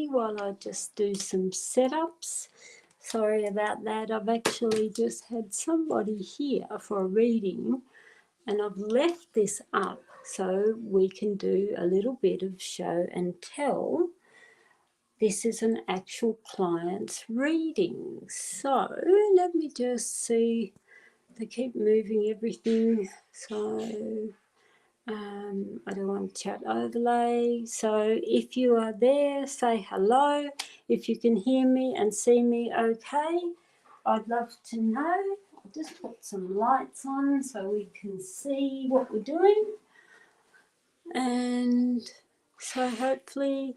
me while I just do some setups. Sorry about that. I've actually just had somebody here for a reading, and I've left this up so we can do a little bit of show and tell. This is an actual client's reading. So let me just see. They keep moving everything. So I don't want chat overlay. So if you are there, say hello. If you can hear me and see me okay, I'd love to know. I'll just put some lights on so we can see what we're doing. And so hopefully,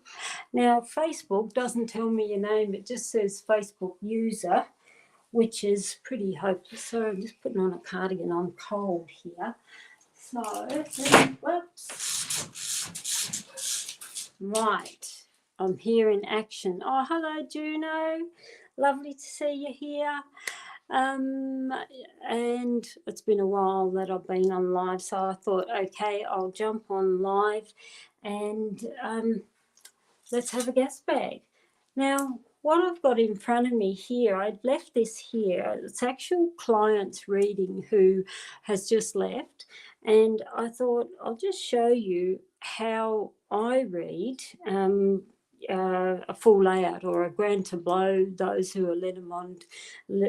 now Facebook doesn't tell me your name, it just says Facebook user, which is pretty hopeless. So I'm just putting on a cardigan, I'm cold here. So, whoops. Right, I'm here in action. Oh, hello, Juno. Lovely to see you here. And it's been a while that I've been on live, so I thought, okay, I'll jump on live and let's have a guest bag. Now, what I've got in front of me here, I'd left this here. It's actual client's reading who has just left. And I thought I'll just show you how I read a full layout or a grand tableau. Those who are Lenormand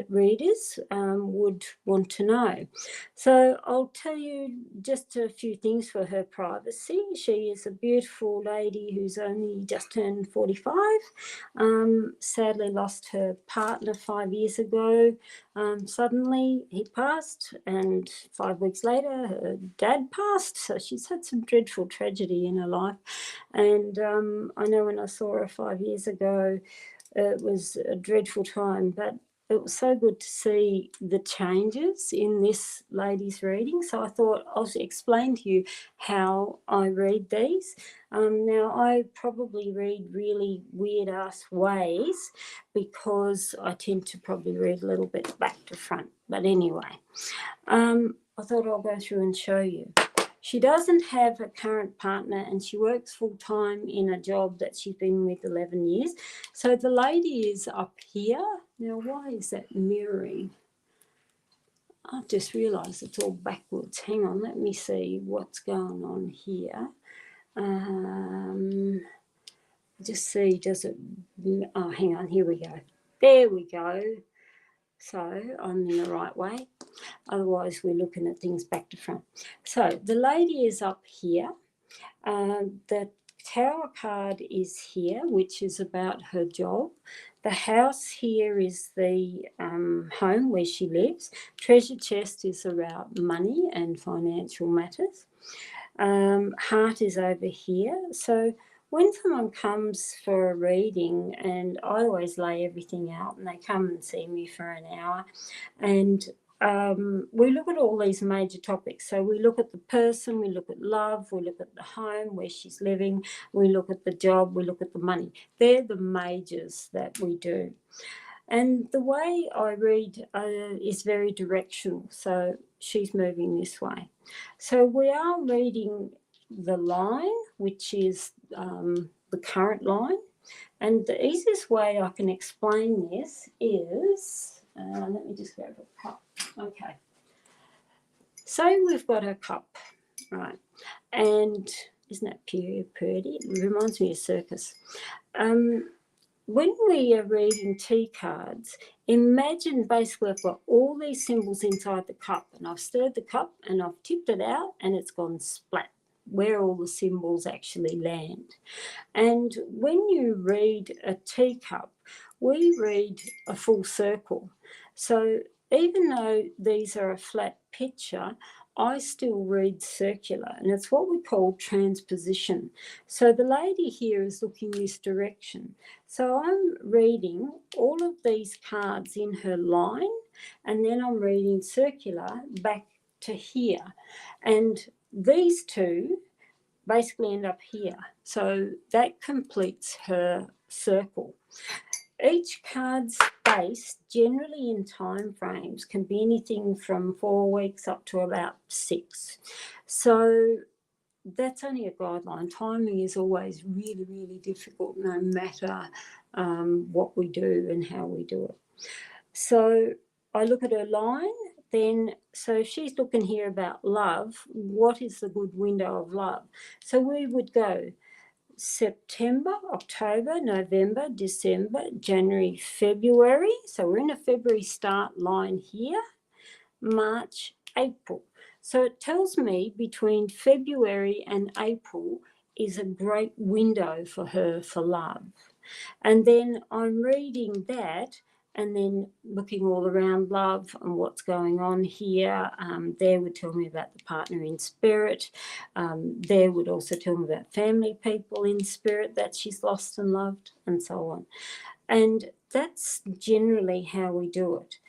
readers would want to know. So I'll tell you just a few things for her privacy. She is a beautiful lady who's only just turned 45. Sadly lost her partner 5 years ago. Suddenly he passed, and 5 weeks later her dad passed. So she's had some dreadful tragedy in her life. And I know when I saw her 5 years ago, it was a dreadful time, but it was so good to see the changes in this lady's reading. So I thought I'll explain to you how I read these. Now, I probably read really weird-ass ways because I tend to probably read a little bit back to front. But anyway, I thought I'll go through and show you. She doesn't have a current partner and she works full-time in a job that she's been with 11 years. So the lady is up here. Now, why is that mirroring? I've just realised it's all backwards. Hang on, let me see what's going on here. Just see, does it... Oh, hang on, here we go. There we go. So I'm in the right way. Otherwise, we're looking at things back to front. So the lady is up here. The Tower card is here, which is about her job. The house here is the home where she lives. Treasure chest is about money and financial matters. Heart is over here. So when someone comes for a reading, and I always lay everything out, and they come and see me for an hour, and we look at all these major topics. So we look at the person, we look at love, we look at the home where she's living, we look at the job, we look at the money. They're the majors that we do. And the way I read is very directional. So she's moving this way. So we are reading the line, which is the current line. And the easiest way I can explain this is, let me just grab a cup. Okay. So we've got a cup, right? And isn't that pretty? It reminds me of circus. When we are reading tea cards, imagine basically I've got all these symbols inside the cup, and I've stirred the cup and I've tipped it out and it's gone splat, where all the symbols actually land. And when you read a teacup, we read a full circle. So even though these are a flat picture, I still read circular, and it's what we call transposition. So the lady here is looking this direction. So I'm reading all of these cards in her line, and then I'm reading circular back to here. And these two basically end up here. So that completes her circle. Each card's space, generally in time frames, can be anything from 4 weeks up to about 6. So that's only a guideline. Timing is always really, really difficult, no matter what we do and how we do it. So I look at her line, then, so she's looking here about love. What is the good window of love? So we would go September, October, November, December, January, February. So we're in a February start line here, March, April. So it tells me between February and April is a great window for her for love. And then I'm reading that and then looking all around love and what's going on here. There would tell me about the partner in spirit. There would also tell me about family people in spirit that she's lost and loved, and so on. And that's generally how we do it.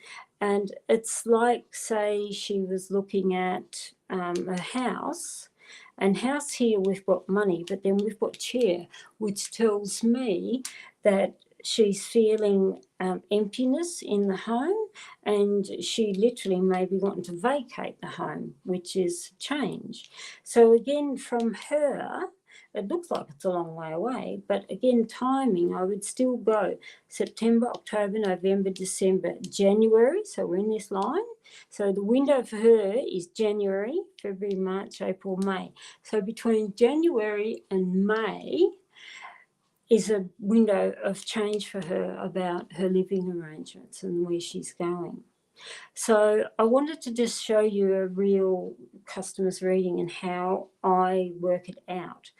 And it's like, say, she was looking at a house, and house here we've got money, but then we've got chair, which tells me that she's feeling emptiness in the home, and she literally may be wanting to vacate the home, which is change. So again, from her, it looks like it's a long way away, but again, timing, I would still go September, October, November, December, January. So we're in this line. So the window for her is January, February, March, April, May. So between January and May is a window of change for her about her living arrangements and where she's going. So I wanted to just show you a real customer's reading and how I work it out.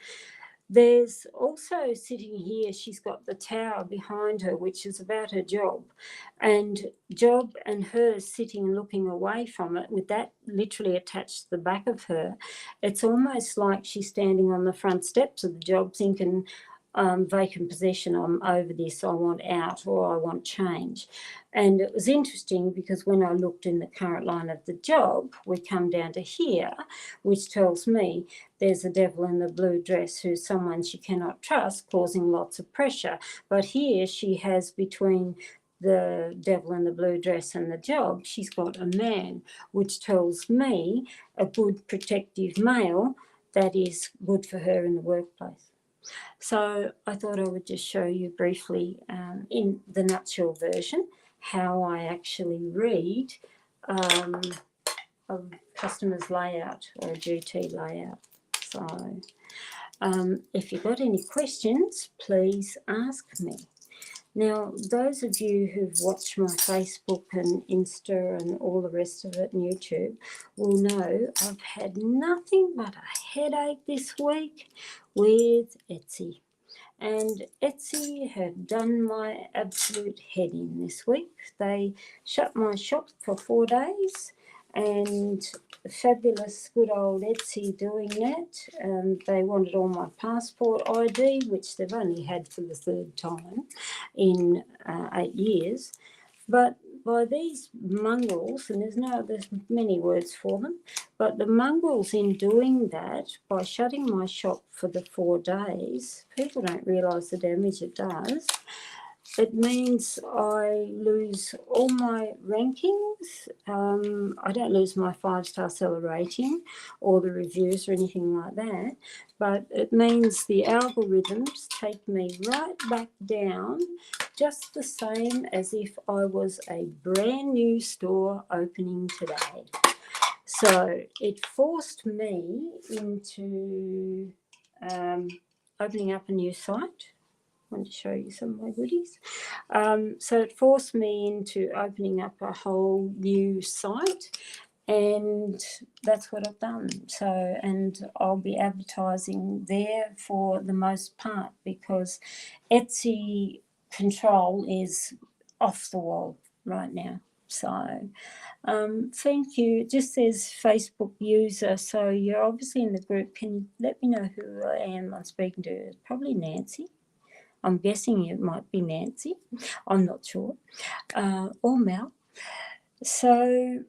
There's also sitting here, she's got the tower behind her, which is about her job, and her sitting and looking away from it with that literally attached to the back of her. It's almost like she's standing on the front steps of the job thinking, vacant possession, I'm over this, I want out, or I want change. And it was interesting because when I looked in the current line of the job, we come down to here, which tells me there's a devil in the blue dress who's someone she cannot trust, causing lots of pressure. But here she has, between the devil in the blue dress and the job, she's got a man, which tells me a good protective male that is good for her in the workplace. So I thought I would just show you briefly, in the nutshell version, how I actually read a customer's layout or a GT layout. So if you've got any questions, please ask me. Now, those of you who've watched my Facebook and Insta and all the rest of it and YouTube will know I've had nothing but a headache this week with Etsy. And Etsy have done my absolute head in this week. They shut my shop for 4 days, and fabulous good old Etsy doing that. They wanted all my passport ID, which they've only had for the 3rd time in 8 years. But by these mongrels, and there's many words for them, but the mongrels in doing that, by shutting my shop for the 4 days, people don't realise the damage it does. It means I lose all my rankings. I don't lose my 5-star seller rating or the reviews or anything like that, but it means the algorithms take me right back down, just the same as if I was a brand new store opening today. So it forced me into opening up a new site. I want to show you some of my goodies. So it forced me into opening up a whole new site, and that's what I've done. So, and I'll be advertising there for the most part because Etsy control is off the wall right now. So thank you. It just says Facebook user, so you're obviously in the group. Can you let me know who I am I'm speaking to? It's probably Nancy. I'm guessing it might be Nancy. I'm not sure. Or Mel. So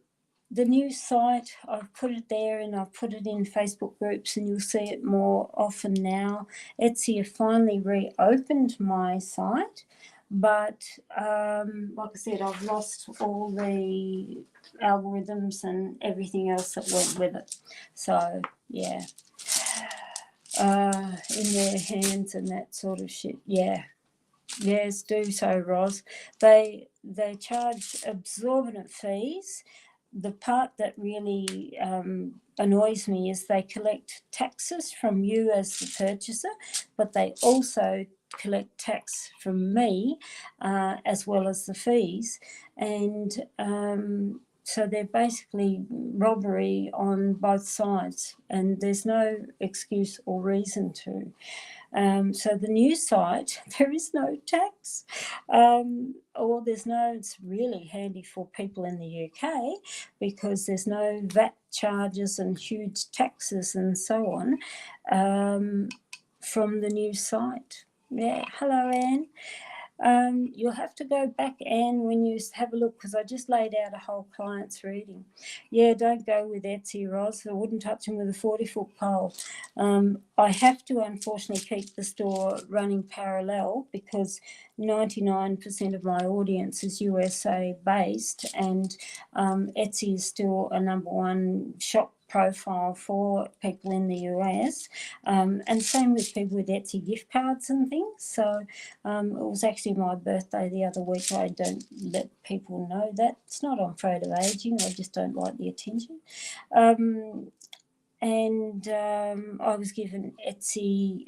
the new site, I've put it there and I've put it in Facebook groups, and you'll see it more often now. Etsy have finally reopened my site, but like I said, I've lost all the algorithms and everything else that went with it. So, yeah. in their hands and that sort of shit. Yeah. Yes, do so, Ros. They charge exorbitant fees. The part that really annoys me is they collect taxes from you as the purchaser, but they also collect tax from me as well as the fees. And so they're basically robbery on both sides, and there's no excuse or reason to. So the new site, there is no tax, or there's no, it's really handy for people in the UK because there's no VAT charges and huge taxes and so on from the new site. Yeah, hello Anne. You'll have to go back, Anne, when you have a look, because I just laid out a whole client's reading. Yeah, don't go with Etsy, Ros. I wouldn't touch them with a 40-foot pole. I have to, unfortunately, keep the store running parallel because 99% of my audience is USA based, and Etsy is still a #1 shop profile for people in the US, and same with people with Etsy gift cards and things. So it was actually my birthday the other week. I don't let people know that. It's not I'm afraid of aging, I just don't like the attention. And I was given Etsy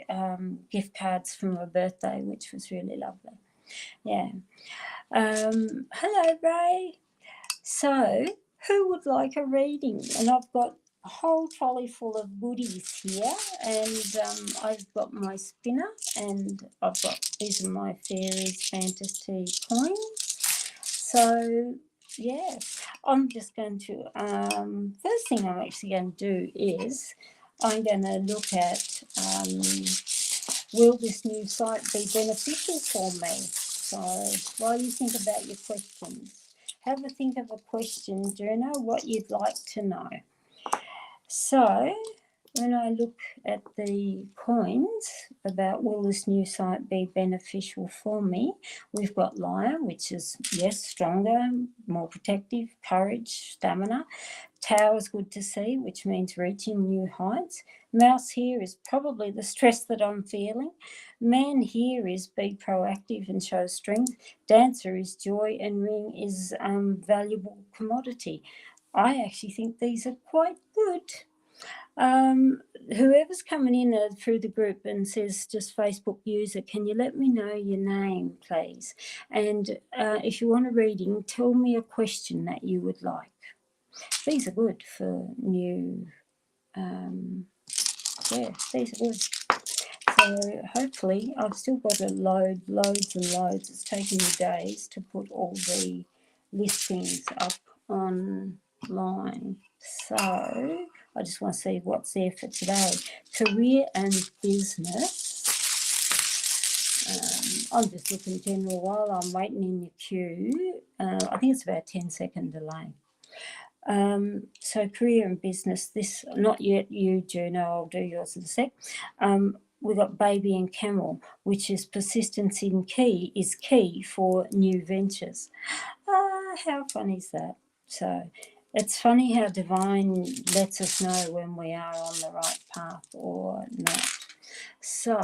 gift cards for my birthday, which was really lovely. Yeah. Hello, Ray. So, who would like a reading? And I've got a whole trolley full of goodies here, and I've got my spinner, and I've got, these are my Fairies Fantasy coins. So, yeah, I'm just going to, first thing I'm actually going to do is I'm going to look at, will this new site be beneficial for me? So, while you think about your questions, have a think of a question, Juno, what you'd like to know. So, when I look at the coins about will this new site be beneficial for me, we've got Lion, which is, yes, stronger, more protective, courage, stamina. Tower is good to see, which means reaching new heights. Mouse here is probably the stress that I'm feeling. Man here is be proactive and show strength. Dancer is joy, and ring is valuable commodity. I actually think these are quite good. Whoever's coming in through the group and says just Facebook user, can you let me know your name, please? And if you want a reading, tell me a question that you would like. These are good for new, yeah, these are good. So hopefully I've still got to load loads and loads. It's taken me days to put all the listings up online. So I just want to see what's there for today. Career and business. I'm just looking general while I'm waiting in the queue. I think it's about a 10-second delay. So career and business, this, not yet you, Juno, I'll do yours in a sec. We've got baby and camel, which is persistence in key, is key for new ventures. How fun is that? So it's funny how divine lets us know when we are on the right path or not. So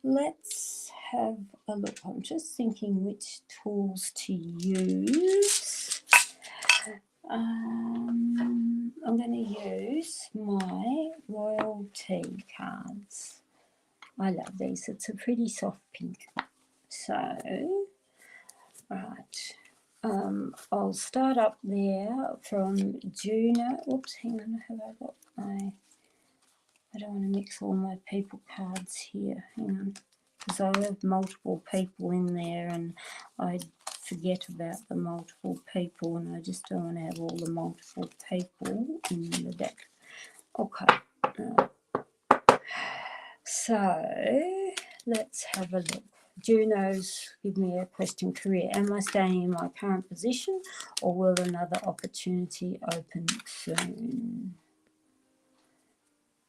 let's have a look. I'm just thinking which tools to use. I'm going to use my royalty cards. I love these. It's a pretty soft pink. So, right. I'll start up there from Juno. Oops, hang on. Have I got my... I don't want to mix all my people cards here. Hang on. Because I have multiple people in there and I forget about the multiple people, and I just don't want to have all the multiple people in the deck. Okay. So let's have a look. Juno's give me a question. Career. Am I staying in my current position or will another opportunity open soon?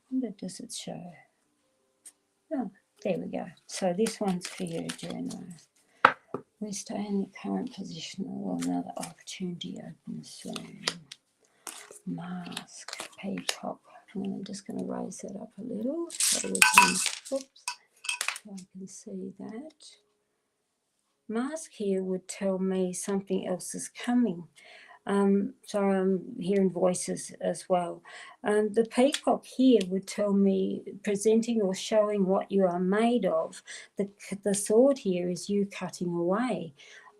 What does it show? Oh, there we go. So this one's for you, Juno. We stay in the current position or will another opportunity open soon? Mask, peacock, And I'm just going to raise that up a little so we can, oops, so I can see that. Mask here would tell me something else is coming. So I'm hearing voices as well. The peacock here would tell me presenting or showing what you are made of. The sword here is you cutting away.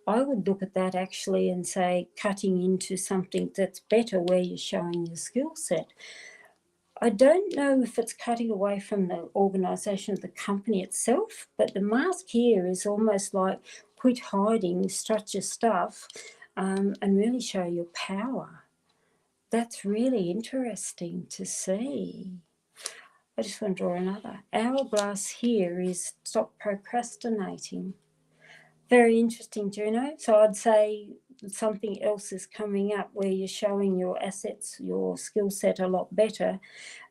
I would look at that actually and say cutting into something that's better where you're showing your skill set. I don't know if it's cutting away from the organisation of the company itself, but the mask here is almost like quit hiding, strut your stuff, and really show your power. That's really interesting to see. I just want to draw another. Hourglass here is stop procrastinating. Very interesting, Juno. So I'd say something else is coming up where you're showing your assets, your skill set a lot better.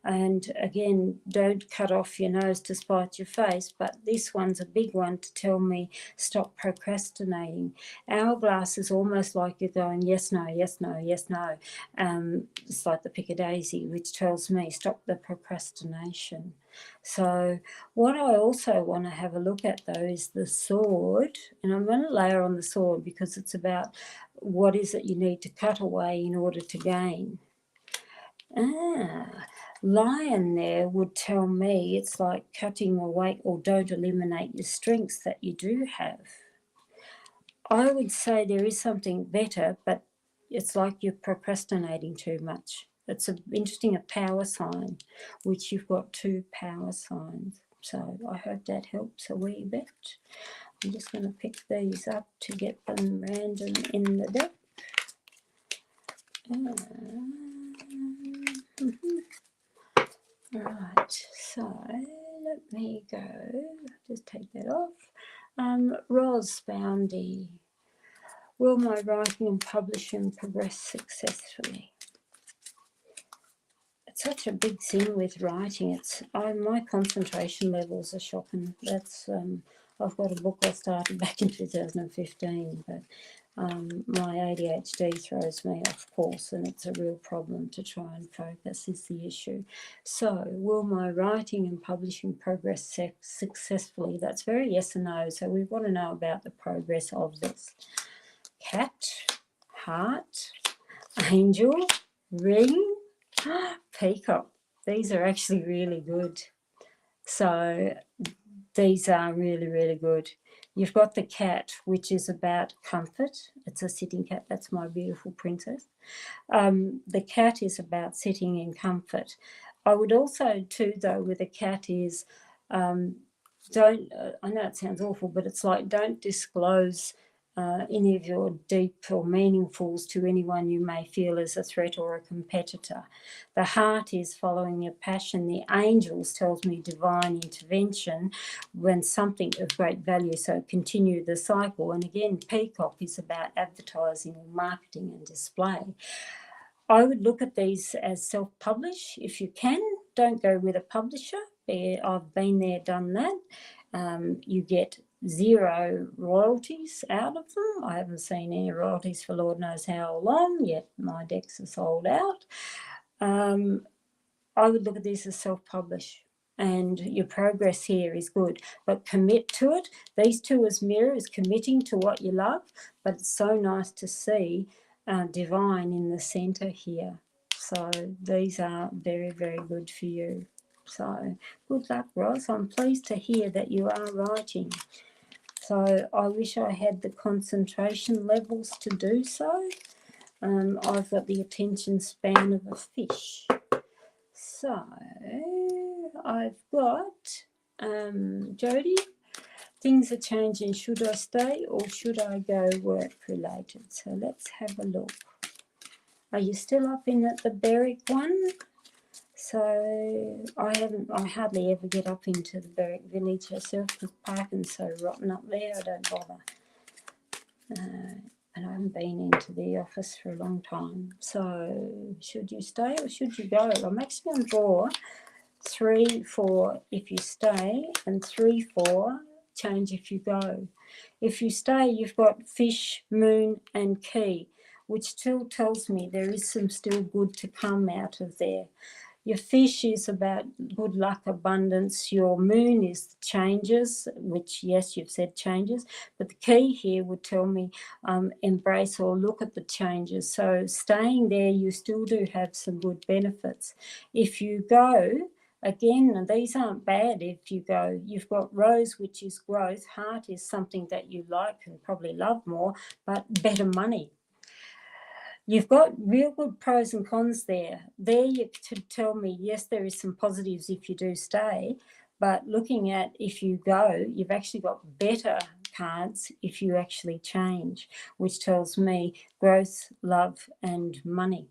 And again, don't cut off your nose to spite your face, but this one's a big one to tell me stop procrastinating. Hourglass is almost like you're going yes, no, yes, no, yes, no. It's like the pick a daisy, which tells me stop the procrastination. So what I also want to have a look at though is the sword, and I'm going to layer on the sword because it's about what is it you need to cut away in order to gain. Lion there would tell me it's like cutting away or don't eliminate your strengths that you do have. I would say there is something better, but it's like you're procrastinating too much. It's interesting, a power sign, which you've got 2 power signs. So I hope that helps a wee bit. I'm just going to pick these up to get them random in the deck. Right, so let me go, just take that off. Ros Boundy, will my writing and publishing progress successfully? It's such a big thing with writing. My concentration levels are shocking. That's I've got a book I started back in 2015, but my ADHD throws me off course, and it's a real problem to try and focus is the issue. So will my writing and publishing progress successfully? That's very yes and no. So we want to know about the progress of this. Cat, heart, angel, ring, peacock. These are actually really good. So these are really, really good. You've got the cat, which is about comfort. It's a sitting cat. That's my beautiful princess. The cat is about sitting in comfort. I would also, too, though, with a cat is don't, I know it sounds awful, but it's like don't disclose any of your deep or meaningfuls to anyone you may feel as a threat or a competitor. The heart is following your passion. The angels tells me divine intervention when something of great value, so continue the cycle. And again, peacock is about advertising or marketing and display. I would look at these as self-publish if you can. Don't go with a publisher. I've been there, done that. You get 0 royalties out of them. I haven't seen any royalties for Lord knows how long, yet my decks are sold out. I would look at this as self-publish, and your progress here is good, but commit to it. These two as mirror is committing to what you love, but it's so nice to see divine in the centre here. So these are very, very good for you. So good luck, Ross. I'm pleased to hear that you are writing. So I wish I had the concentration levels to do so. I've got the attention span of a fish. So I've got Jody. Things are changing. Should I stay or should I go work related? So let's have a look. Are you still up in at the Berwick one? So I hardly ever get up into the Berwick village herself because parking's so rotten up there. I don't bother. And I haven't been into the office for a long time. So should you stay or should you go? I'm actually going to draw 3, 4 if you stay and 3, 4 change if you go. If you stay, you've got fish, moon and key, which still tells me there is some still good to come out of there. Your fish is about good luck, abundance. Your moon is changes, which, yes, you've said changes. But the key here would tell me embrace or look at the changes. So staying there, you still do have some good benefits. If you go, again, these aren't bad if you go. You've got Rose, which is growth. Heart is something that you like and probably love more, but better money. You've got real good pros and cons there. There you could tell me, yes, there is some positives if you do stay, but looking at if you go, you've actually got better cards if you actually change, which tells me growth, love, and money.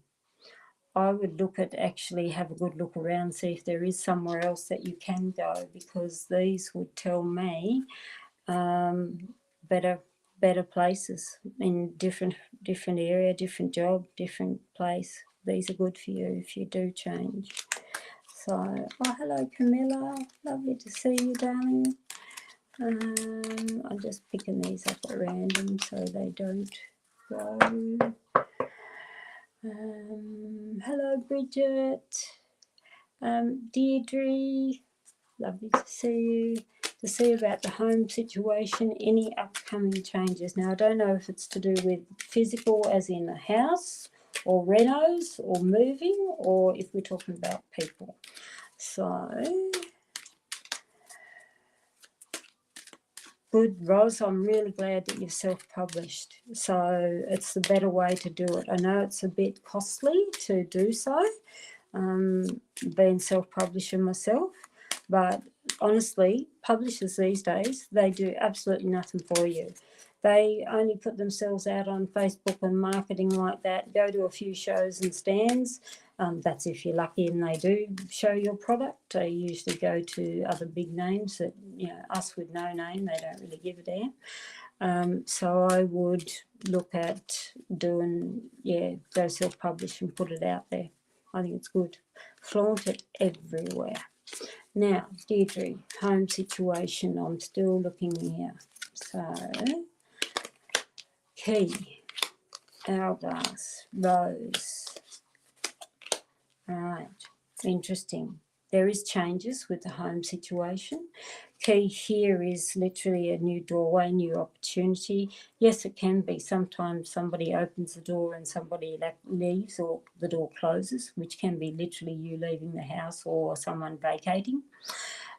I would look at actually have a good look around, see if there is somewhere else that you can go, because these would tell me better places in different area, different job, different place. These are good for you if you do change. So, oh, hello Camilla, lovely to see you, darling. I'm just picking these up at random so they don't go. Hello Bridget, Deirdre, lovely to see you. To see about the home situation, any upcoming changes. Now, I don't know if it's to do with physical, as in a house, or renos, or moving, or if we're talking about people. So, good, Ros. I'm really glad that you've self-published. So, it's the better way to do it. I know it's a bit costly to do so, being self-publisher myself, but honestly, publishers these days, they do absolutely nothing for you. They only put themselves out on Facebook and marketing like that, go to a few shows and stands. That's if you're lucky and they do show your product. They usually go to other big names that, you know, us with no name, they don't really give a damn. So I would look at doing, go self-publish and put it out there. I think it's good. Flaunt it everywhere. Now, Deirdre, home situation, I'm still looking here. So, key, hourglass, rose. All right, interesting. There is changes with the home situation. Key here is literally a new doorway, new opportunity. Yes, it can be. Sometimes somebody opens the door and somebody leaves, or the door closes, which can be literally you leaving the house or someone vacating.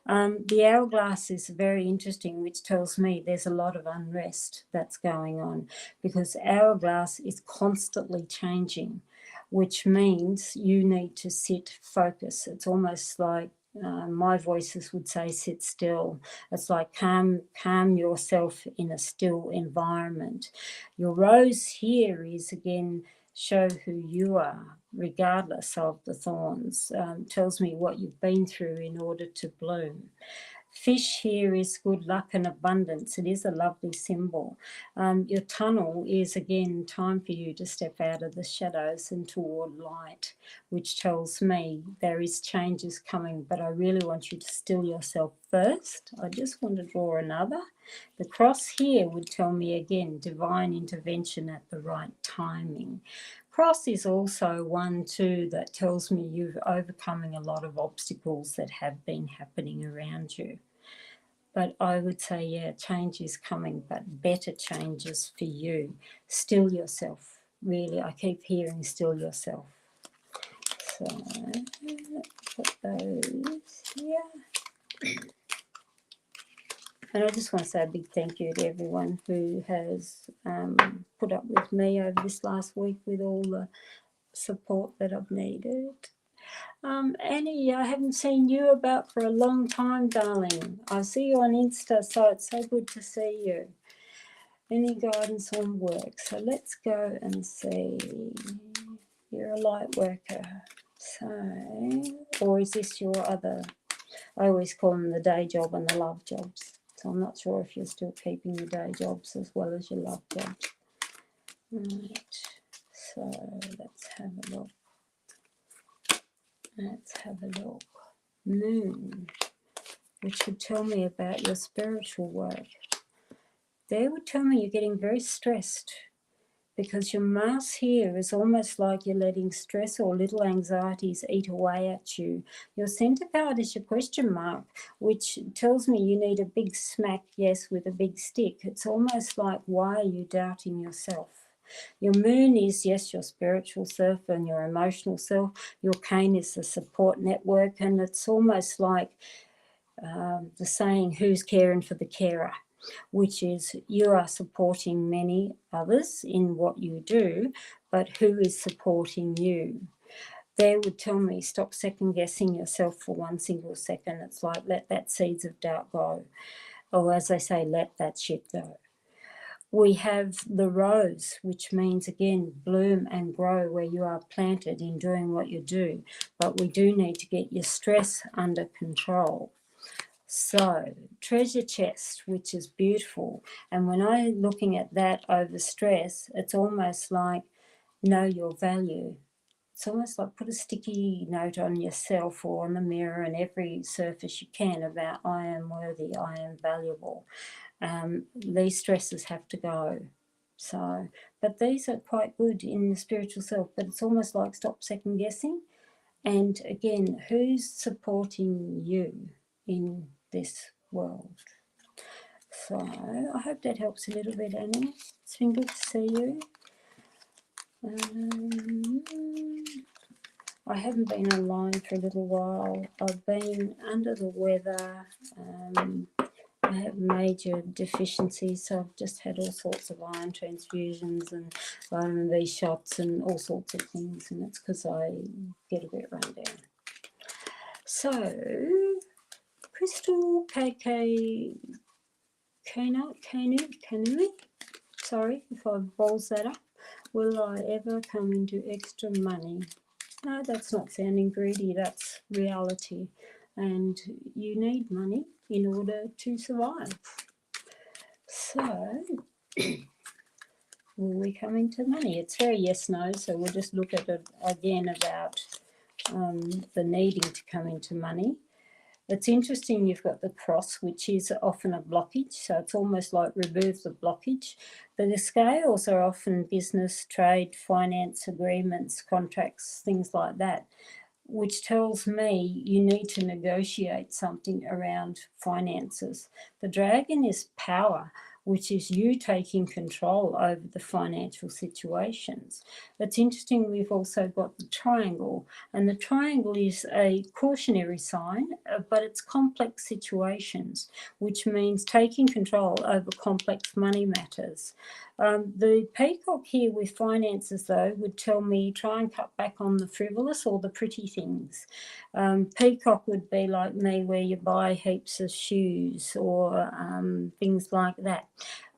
The hourglass is very interesting, which tells me there's a lot of unrest that's going on, because hourglass is constantly changing, which means you need to sit, focus. It's almost like my voices would say, sit still. It's like calm yourself in a still environment. Your rose here is, again, show who you are, regardless of the thorns. Tells me what you've been through in order to bloom. Fish here is good luck and abundance. It is a lovely symbol. Your tunnel is, again, time for you to step out of the shadows and toward light, which tells me there is changes coming, but I really want you to still yourself first. I just want to draw another. The cross here would tell me, again, divine intervention at the right timing. Cross is also one too that tells me you're overcoming a lot of obstacles that have been happening around you. But I would say, yeah, change is coming, but better changes for you. Still yourself. Really, I keep hearing still yourself. So let's put those here. And I just want to say a big thank you to everyone who has put up with me over this last week with all the support that I've needed. Annie, I haven't seen you about for a long time, darling. I see you on Insta, so it's so good to see you. Any guidance on work? So let's go and see. You're a light worker. So, or is this your other? I always call them the day job and the love jobs. So I'm not sure if you're still keeping your day jobs as well as your love jobs. Right. So let's have a look. Let's have a look. Moon, which would tell me about your spiritual work. They would tell me you're getting very stressed because your Mars here is almost like you're letting stress or little anxieties eat away at you. Your center card is your question mark, which tells me you need a big smack, yes, with a big stick. It's almost like, why are you doubting yourself? Your moon is, yes, your spiritual self and your emotional self. Your cane is the support network, and it's almost like the saying, who's caring for the carer? Which is you are supporting many others in what you do, but who is supporting you? They would tell me, stop second guessing yourself for one single second. It's like, let that seeds of doubt go. Or as they say, let that shit go. We have the rose, which means, again, bloom and grow where you are planted in doing what you do. But we do need to get your stress under control. So, treasure chest, which is beautiful. And when I'm looking at that over stress, it's almost like know your value. It's almost like put a sticky note on yourself or on the mirror and every surface you can about I am worthy, I am valuable. These stresses have to go. So, but these are quite good in the spiritual self, but it's almost like stop second guessing. And again, who's supporting you in this world? So I hope that helps a little bit, Annie. It's been good to see you. I haven't been online for a little while. I've been under the weather. I have major deficiencies, so I've just had all sorts of iron transfusions and vitamin B shots and all sorts of things, and it's because I get a bit run down. So, Crystal KK Kanui, sorry if I balls that up. Will I ever come into extra money? No, that's not sounding greedy, that's reality. And you need money in order to survive. So, will we come into money? It's very yes-no, so we'll just look at it again about the needing to come into money. It's interesting you've got the cross, which is often a blockage, so it's almost like remove the blockage. The scales are often business, trade, finance agreements, contracts, things like that, which tells me you need to negotiate something around finances. The dragon is power, which is you taking control over the financial situations. It's interesting, we've also got the triangle, and the triangle is a cautionary sign, but it's complex situations, which means taking control over complex money matters. The peacock here with finances, though, would tell me try and cut back on the frivolous or the pretty things. Peacock would be like me, where you buy heaps of shoes or things like that,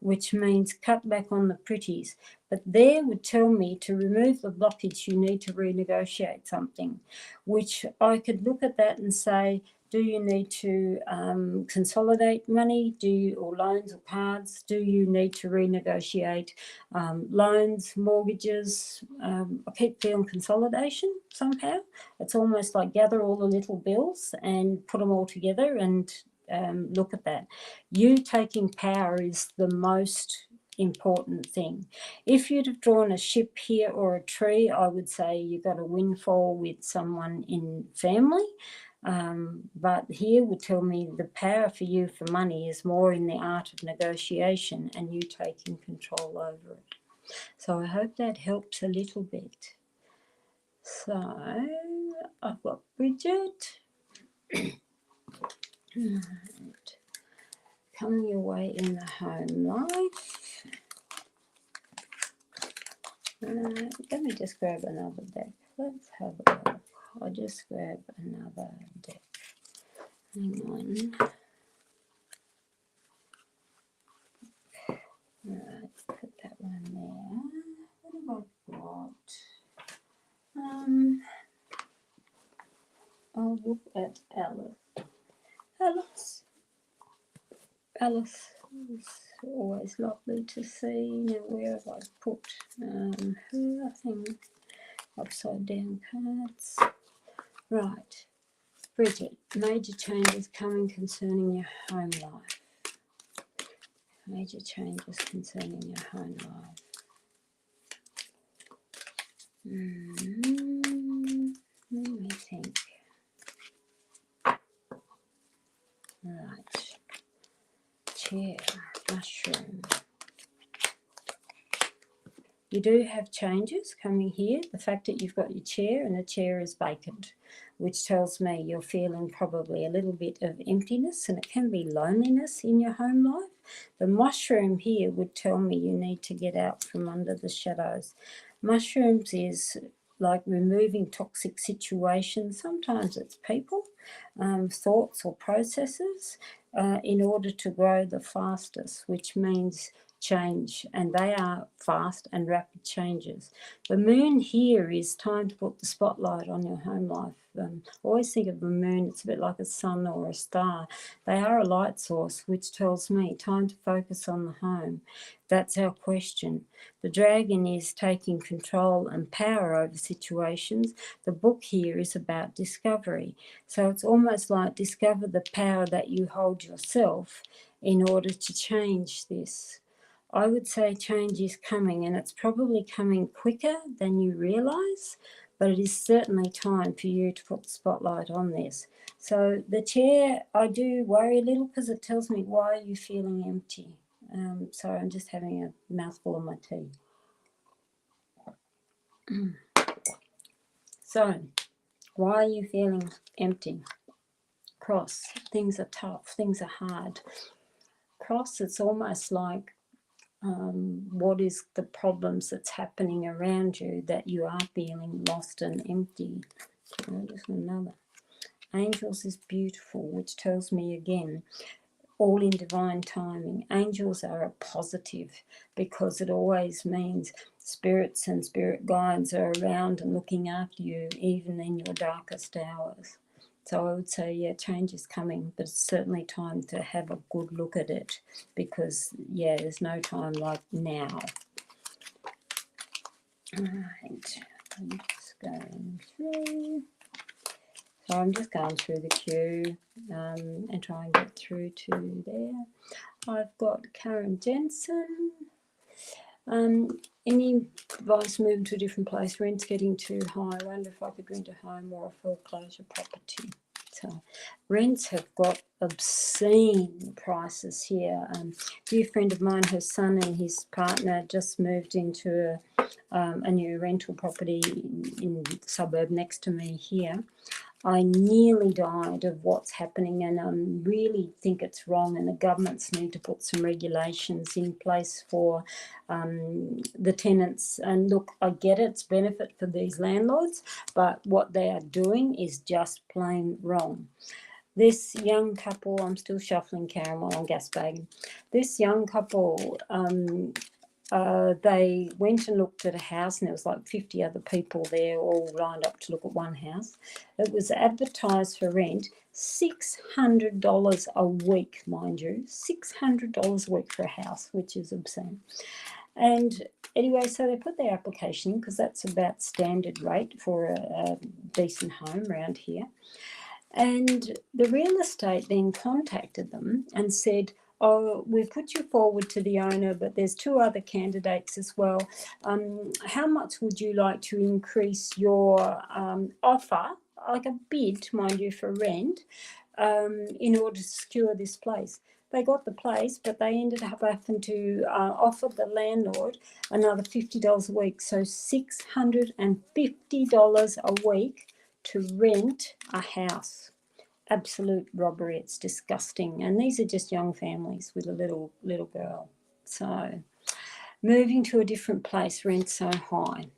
which means cut back on the pretties. But there would tell me to remove the blockage, you need to renegotiate something, which I could look at that and say, do you need to consolidate money? Or loans or cards? Do you need to renegotiate loans, mortgages? I keep feeling consolidation somehow. It's almost like gather all the little bills and put them all together and look at that. You taking power is the most important thing. If you'd have drawn a ship here or a tree, I would say you got a windfall with someone in family. But here would tell me the power for you for money is more in the art of negotiation and you taking control over it. So I hope that helps a little bit. So I've got Bridget. Right. Coming your way in the home life. Let me just grab another deck. Let's have a look. I'll just grab another deck. Hang on. Right, put that one there. What have I got? I'll look at Alice. Alice is always lovely to see. Now, where have I put her? I think upside down cards. Right. Bridget, major changes coming concerning your home life. Major changes concerning your home life. Let me think. Right. Chair, mushroom. You do have changes coming here. The fact that you've got your chair and the chair is vacant, which tells me you're feeling probably a little bit of emptiness, and it can be loneliness in your home life. The mushroom here would tell me you need to get out from under the shadows. Mushrooms is like removing toxic situations. Sometimes it's people, thoughts or processes, in order to grow the fastest, which means change, and they are fast and rapid changes. The moon here is time to put the spotlight on your home life. Always think of the moon, it's a bit like a sun or a star. They are a light source, which tells me time to focus on the home. That's our question. The dragon is taking control and power over situations. The book here is about discovery. So it's almost like discover the power that you hold yourself in order to change this. I would say change is coming, and it's probably coming quicker than you realise, but it is certainly time for you to put the spotlight on this. So the chair, I do worry a little because it tells me, why are you feeling empty? Sorry, I'm just having a mouthful of my tea. So, why are you feeling empty? Cross, things are tough, things are hard. Cross, it's almost like what is the problems that's happening around you that you are feeling lost and empty. Just another. Angels is beautiful, which tells me again, all in divine timing. Angels are a positive because it always means spirits and spirit guides are around and looking after you even in your darkest hours. So I would say, yeah, change is coming, but it's certainly time to have a good look at it because, yeah, there's no time like now. All right, I'm just going through. So I'm just going through the queue and try and get through to there. I've got Karen Jensen. Any advice moving to a different place? Rent's getting too high. I wonder if I could rent a home or a foreclosure property. So rents have got obscene prices here. A dear friend of mine, her son and his partner just moved into a new rental property in the suburb next to me here. I nearly died of what's happening, and I really think it's wrong, and the governments need to put some regulations in place for the tenants. And look, I get it's benefit for these landlords, but what they are doing is just plain wrong. This young couple, I'm still shuffling Karen while I'm gas bagging. This young couple, they went and looked at a house, and there was like 50 other people there all lined up to look at one house. It was advertised for rent $600 a week, mind you, $600 a week for a house, which is obscene. And anyway, so they put their application in because that's about standard rate for a decent home around here. And the real estate then contacted them and said, oh, we've put you forward to the owner, but there's two other candidates as well. How much would you like to increase your offer, like a bid, mind you, for rent, in order to secure this place? They got the place, but they ended up having to offer the landlord another $50 a week. So $650 a week to rent a house. Absolute robbery. It's disgusting. And these are just young families with a little girl. So moving to a different place, rent so high.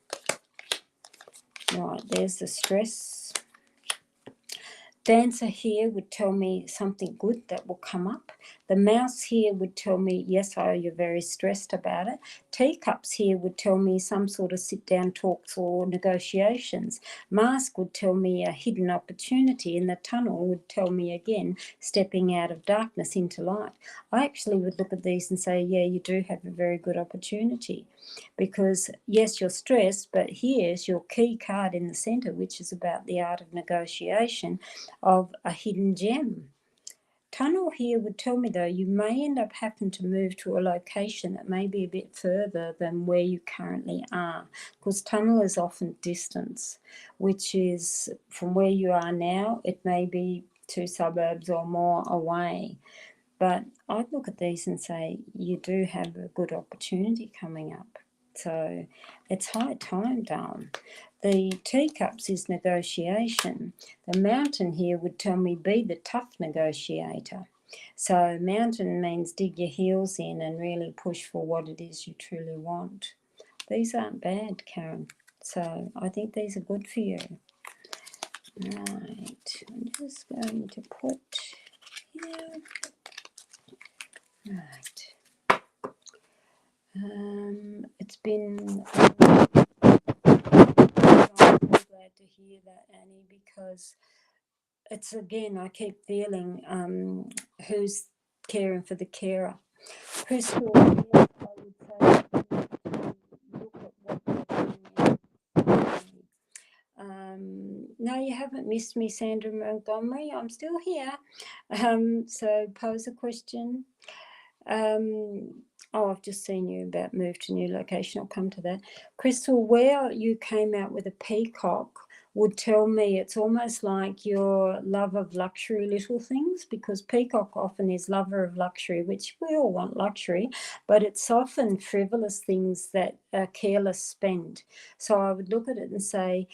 Right, there's the stress. Dancer here would tell me something good that will come up. The mouse here would tell me, yes, you're very stressed about it. Teacups here would tell me some sort of sit-down talks or negotiations. Mask would tell me a hidden opportunity, and the tunnel would tell me again, stepping out of darkness into light. I actually would look at these and say, yeah, you do have a very good opportunity. Because, yes, you're stressed, but here's your key card in the centre, which is about the art of negotiation, of a hidden gem. Tunnel here would tell me, though, you may end up having to move to a location that may be a bit further than where you currently are, because tunnel is often distance, which is from where you are now, it may be 2 suburbs or more away. But I'd look at these and say, you do have a good opportunity coming up. So it's high time, darling. The teacups is negotiation. The mountain here would tell me be the tough negotiator. So mountain means dig your heels in and really push for what it is you truly want. These aren't bad, Karen. So I think these are good for you. Right, I'm just going to put here. Right. It's been I'm so glad to hear that, Annie, because it's, again, I keep feeling who's caring for the carer. Who's still here, I would say look at what they're doing. No, you haven't missed me, Sandra Montgomery. I'm still here. So pose a question. I've just seen you about move to new location. I'll come to that. Crystal, where you came out with a peacock would tell me it's almost like your love of luxury little things, because peacock often is lover of luxury, which we all want luxury, but it's often frivolous things that a careless spend. So I would look at it and say,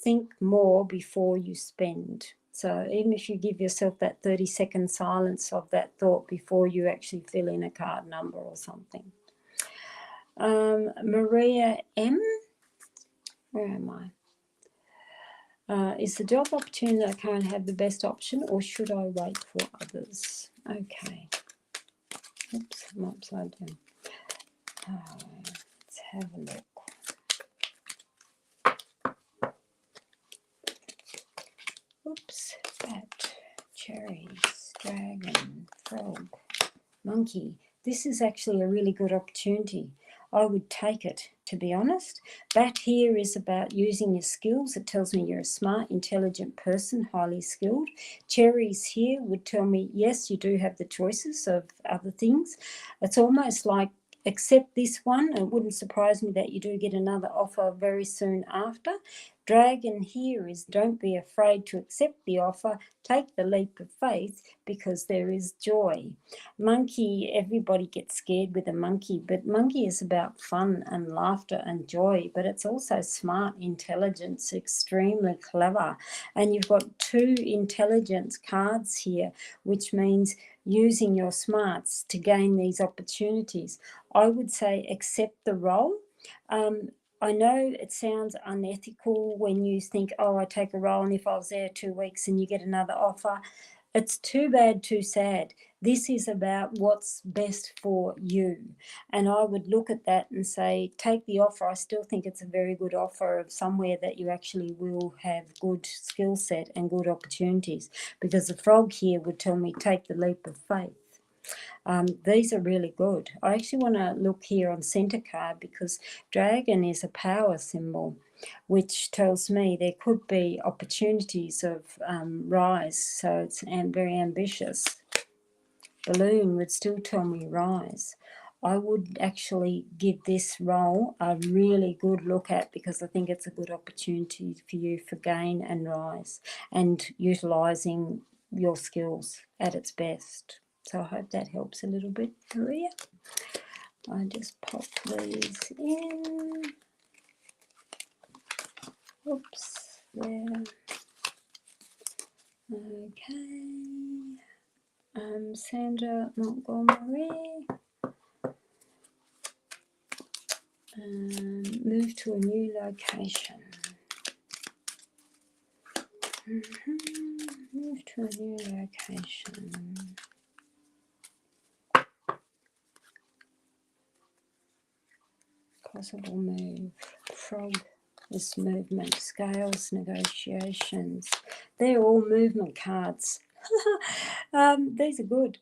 think more before you spend. So even if you give yourself that 30-second silence of that thought before you actually fill in a card number or something. Maria M, where am I? Is the job opportunity that I currently have the best option, or should I wait for others? Okay. Oops, I'm upside down. Let's have a look. Oops, bat, cherries, dragon, frog, monkey. This is actually a really good opportunity. I would take it, to be honest. Bat here is about using your skills. It tells me you're a smart, intelligent person, highly skilled. Cherries here would tell me, yes, you do have the choices of other things. It's almost like accept this one. It wouldn't surprise me that you do get another offer very soon after. Dragon here is don't be afraid to accept the offer. Take the leap of faith, because there is joy. Monkey, everybody gets scared with a monkey, but monkey is about fun and laughter and joy, but it's also smart, intelligence, extremely clever. And you've got 2 intelligence cards here, which means using your smarts to gain these opportunities. I would say accept the role. I know it sounds unethical when you think, oh, I take a role and if I was there 2 weeks and you get another offer. It's too bad, too sad. This is about what's best for you. And I would look at that and say, take the offer. I still think it's a very good offer of somewhere that you actually will have good skill set and good opportunities, because the frog here would tell me take the leap of faith. These are really good. I actually want to look here on center card, because dragon is a power symbol, which tells me there could be opportunities of rise. So it's very ambitious. Balloon would still tell me rise. I would actually give this role a really good look at, because I think it's a good opportunity for you for gain and rise and utilising your skills at its best. So I hope that helps a little bit, Maria. I just pop these in. Oops, there. Okay. Sandra Montgomery. Move to a new location. Move to a new location. Possible move. Frog is movement. Scales, negotiations. They're all movement cards. These are good.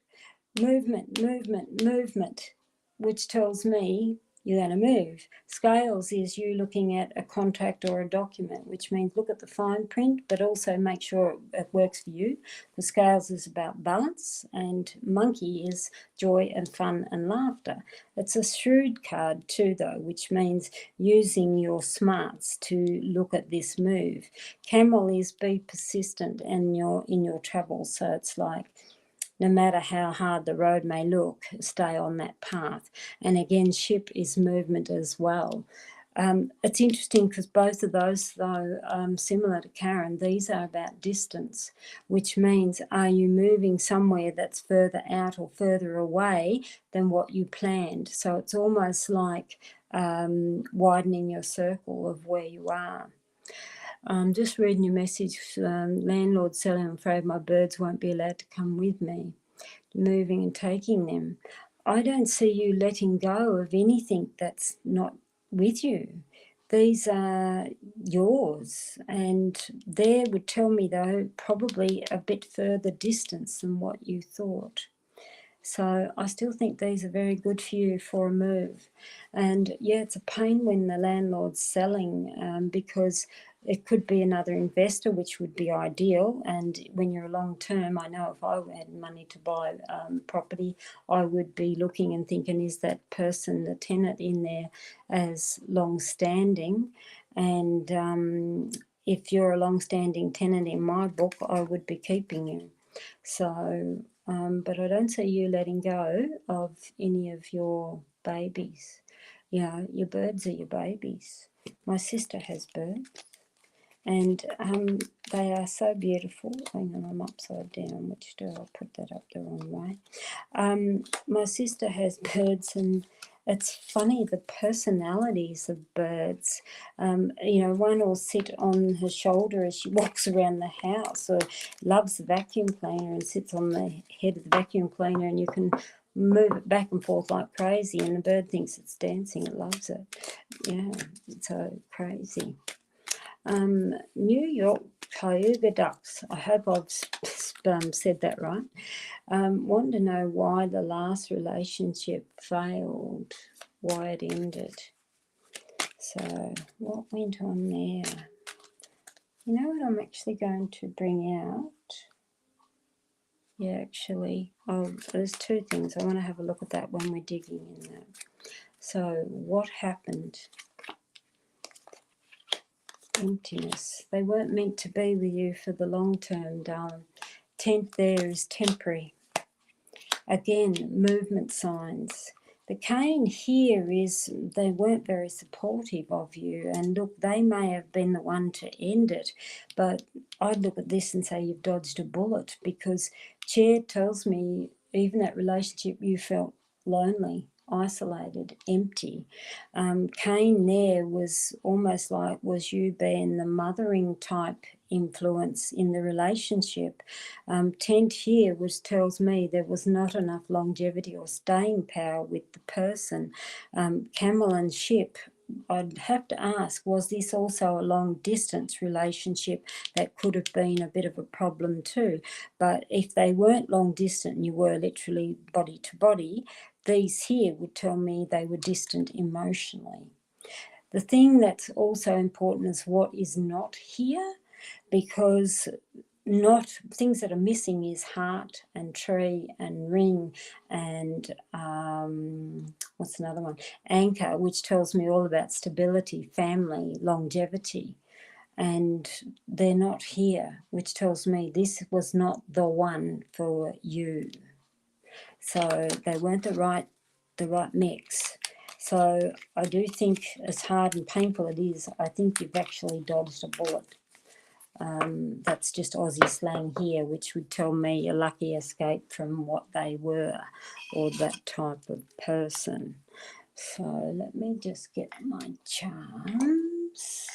Movement, movement, movement, which tells me you're going to move. Scales is you looking at a contract or a document, which means look at the fine print, but also make sure it works for you. The scales is about balance, and monkey is joy and fun and laughter. It's a shrewd card too, though, which means using your smarts to look at this move. Camel is be persistent in your travels, so it's like, no matter how hard the road may look, stay on that path. And again, ship is movement as well. It's interesting because both of those, though, similar to Karen, these are about distance, which means are you moving somewhere that's further out or further away than what you planned? So it's almost like widening your circle of where you are. Just reading your message, landlord selling, I'm afraid my birds won't be allowed to come with me, moving and taking them. I don't see you letting go of anything that's not with you. These are yours, and there would tell me, though, probably a bit further distance than what you thought. So I still think these are very good for you for a move. And yeah, it's a pain when the landlord's selling because it could be another investor, which would be ideal. And when you're long term, I know if I had money to buy property, I would be looking and thinking, is that person, the tenant in there, as long standing? And if you're a long standing tenant in my book, I would be keeping you. So, but I don't see you letting go of any of your babies. You know, your birds are your babies. My sister has birds, and they are so beautiful. Hang on, I'm upside down. Which do I put that up the wrong way? My sister has birds, and it's funny, the personalities of birds. You know, one will sit on her shoulder as she walks around the house, or loves the vacuum cleaner and sits on the head of the vacuum cleaner, and you can move it back and forth like crazy, and the bird thinks it's dancing. It loves it. Yeah, it's so crazy. New York Cayuga ducks. I hope I've said that right. Want to know why the last relationship failed, why it ended. So what went on there? You know what I'm actually going to bring out? Yeah, actually, there's two things. I want to have a look at that when we're digging in that. So what happened? Emptiness. They weren't meant to be with you for the long term, darling. 10th there is temporary. Again, movement signs. The cane here is they weren't very supportive of you, and look, they may have been the one to end it, but I'd look at this and say you've dodged a bullet, because Chair tells me even that relationship you felt lonely, isolated, empty. Cain there was almost like was you being the mothering type influence in the relationship. Tent here tells me there was not enough longevity or staying power with the person. Camel and ship, I'd have to ask, was this also a long distance relationship that could have been a bit of a problem too? But if they weren't long distance and you were literally body to body, these here would tell me they were distant emotionally. The thing that's also important is what is not here, because not things that are missing is heart and tree and ring and what's another one? Anchor, which tells me all about stability, family, longevity. And they're not here, which tells me this was not the one for you. So they weren't the right mix. So I do think, as hard and painful it is, I think you've actually dodged a bullet. That's just Aussie slang here, which would tell me a lucky escape from what they were, or that type of person. So let me just get my charms.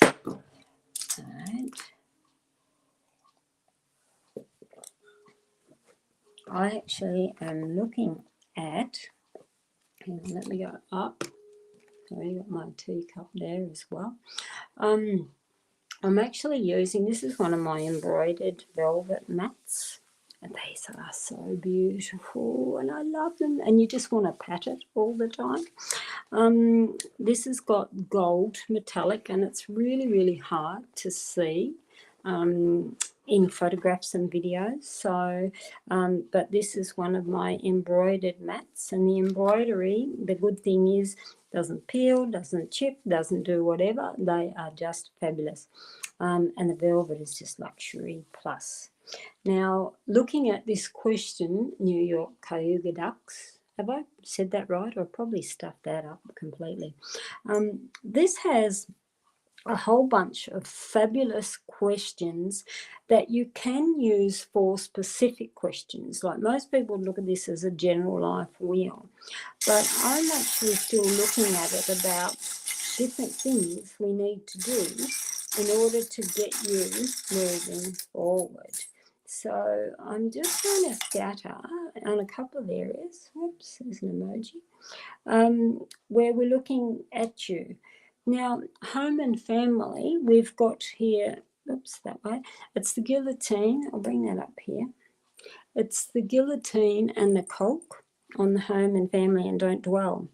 Right. I actually am looking at, let me go up. I've got my teacup there as well. I'm actually using, this is one of my embroidered velvet mats. And these are so beautiful, and I love them. And you just want to pat it all the time. This has got gold metallic, and it's really, really hard to see in photographs and videos. So, but this is one of my embroidered mats, and the embroidery, the good thing is, doesn't peel, doesn't chip, doesn't do whatever. They are just fabulous. And the velvet is just luxury plus. Now, looking at this question, New York Cayuga Ducks, have I said that right? Or probably stuffed that up completely. This has a whole bunch of fabulous questions that you can use for specific questions. Like most people look at this as a general life wheel, but I'm actually still looking at it about different things we need to do in order to get you moving forward. So I'm just going to scatter on a couple of areas. Oops, there's an emoji. Where we're looking at you. Now, home and family, we've got here, oops, that way. It's the guillotine. I'll bring that up here. It's the guillotine and the Colk on the home and family and don't dwell.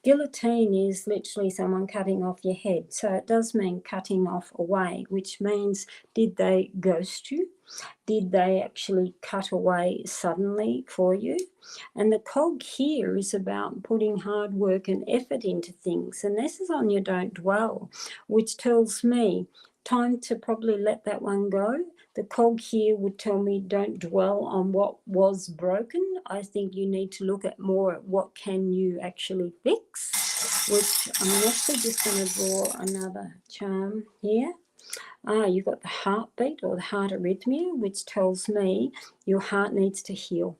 Guillotine is literally someone cutting off your head. So it does mean cutting off away, which means did they ghost you? Did they actually cut away suddenly for you? And the cog here is about putting hard work and effort into things. And this is on your don't dwell, which tells me time to probably let that one go. The cog here would tell me don't dwell on what was broken. I think you need to look at more at what can you actually fix, which I'm actually just going to draw another charm here. You've got the heartbeat or the heart arrhythmia, which tells me your heart needs to heal.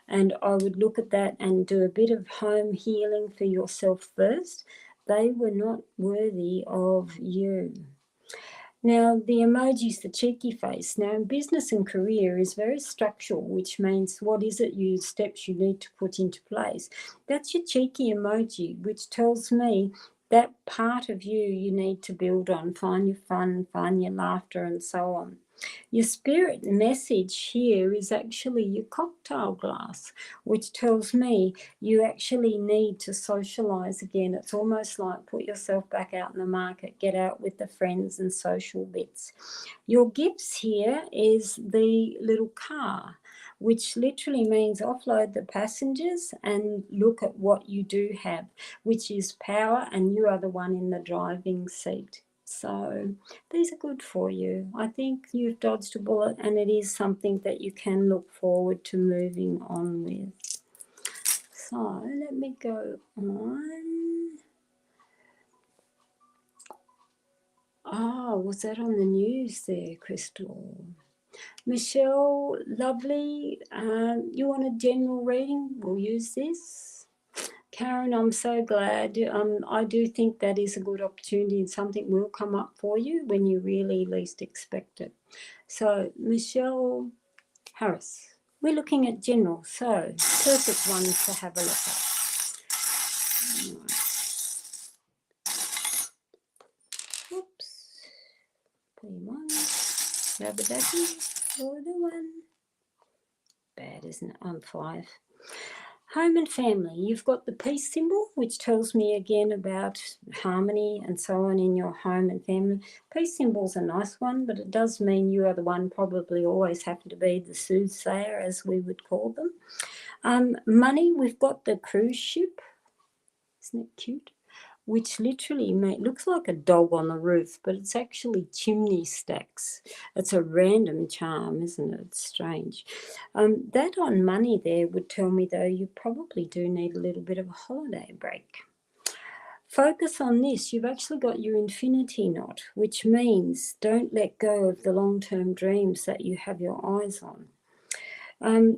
And I would look at that and do a bit of home healing for yourself first. They were not worthy of you. Now, the emoji's the cheeky face. Now, business and career is very structural, which means what is it steps you need to put into place. That's your cheeky emoji, which tells me that part of you need to build on, find your fun, find your laughter, and so on. Your spirit message here is actually your cocktail glass, which tells me you actually need to socialise again. It's almost like put yourself back out in the market, get out with the friends and social bits. Your gifts here is the little car, which literally means offload the passengers and look at what you do have, which is power, and you are the one in the driving seat. So these are good for you. I think you've dodged a bullet, and it is something that you can look forward to moving on with. So let me go on. Oh, was that on the news there, Crystal? Michelle, lovely. You want a general reading? We'll use this. Karen, I'm so glad. I do think that is a good opportunity, and something will come up for you when you really least expect it. So, Michelle Harris, we're looking at general, so perfect one to have a look at. Oops. P1, Rubber-ducky, or the one. Bad, isn't it? I'm 5. Home and family, you've got the peace symbol, which tells me again about harmony and so on in your home and family. Peace symbol's a nice one, but it does mean you are the one probably always happen to be the soothsayer, as we would call them. Money, we've got the cruise ship. Isn't it cute? Which literally looks like a dog on the roof, but it's actually chimney stacks. It's a random charm, isn't it? It's strange. That on money there would tell me, though, you probably do need a little bit of a holiday break. Focus on this. You've actually got your infinity knot, which means don't let go of the long-term dreams that you have your eyes on.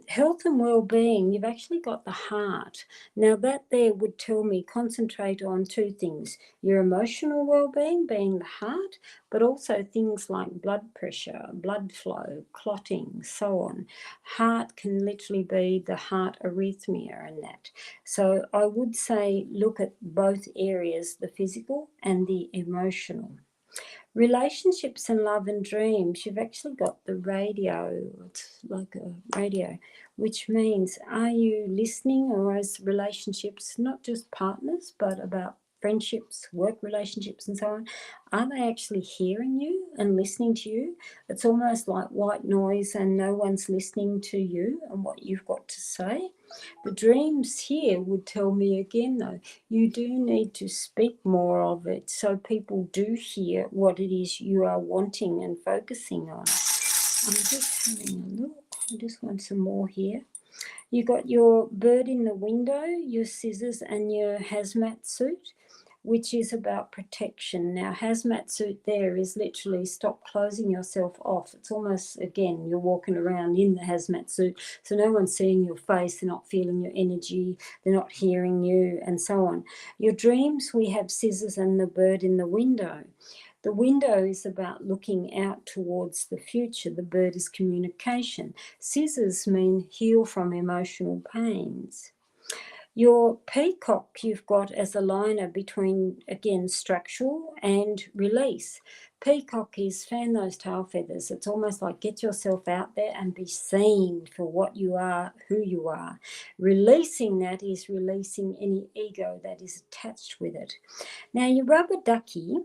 Health and well-being, you've actually got the heart. Now that there would tell me concentrate on 2 things, your emotional well-being being the heart, but also things like blood pressure, blood flow, clotting, so on. Heart can literally be the heart arrhythmia and that. So I would say look at both areas, the physical and the emotional. Relationships and love and dreams, you've actually got the radio. It's like a radio, which means, are you listening, or as relationships, not just partners, but about friendships, work relationships and so on, are they actually hearing you and listening to you? It's almost like white noise and no one's listening to you and what you've got to say. The dreams here would tell me again, though, you do need to speak more of it so people do hear what it is you are wanting and focusing on. I'm just having a look. I just want some more here. You got your bird in the window, your scissors and your hazmat suit, which is about protection. Now, hazmat suit there is literally stop closing yourself off. It's almost, again, you're walking around in the hazmat suit, so no one's seeing your face, they're not feeling your energy, they're not hearing you, and so on. Your dreams, we have scissors and the bird in the window. The window is about looking out towards the future. The bird is communication. Scissors mean heal from emotional pains. Your peacock you've got as a liner between, again, structural and release. Peacock is fan those tail feathers. It's almost like get yourself out there and be seen for what you are, who you are. Releasing that is releasing any ego that is attached with it. Now, your rubber ducky,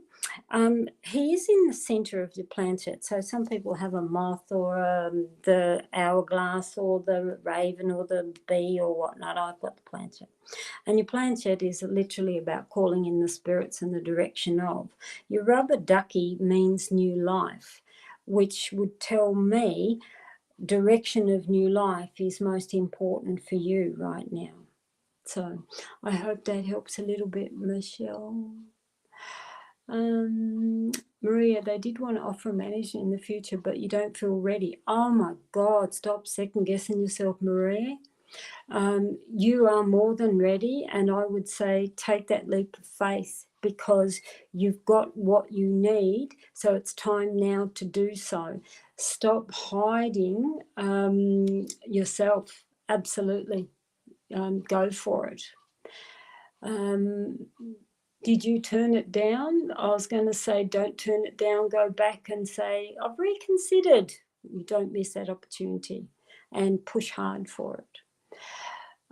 he is in the centre of your planet. So some people have a moth or the hourglass or the raven or the bee or whatnot. I've got the planet. And your planet is literally about calling in the spirits and the direction of. Your rubber ducky means new life, which would tell me direction of new life is most important for you right now. So I hope that helps a little bit, Michelle. Maria, they did want to offer a manager in the future, but you don't feel ready. Oh my God, stop second guessing yourself, Maria. You are more than ready, and I would say take that leap of faith because you've got what you need, so it's time now to do so. Stop hiding yourself. Absolutely. Go for it. Did you turn it down? I was going to say don't turn it down, go back and say, I've reconsidered. You don't miss that opportunity and push hard for it.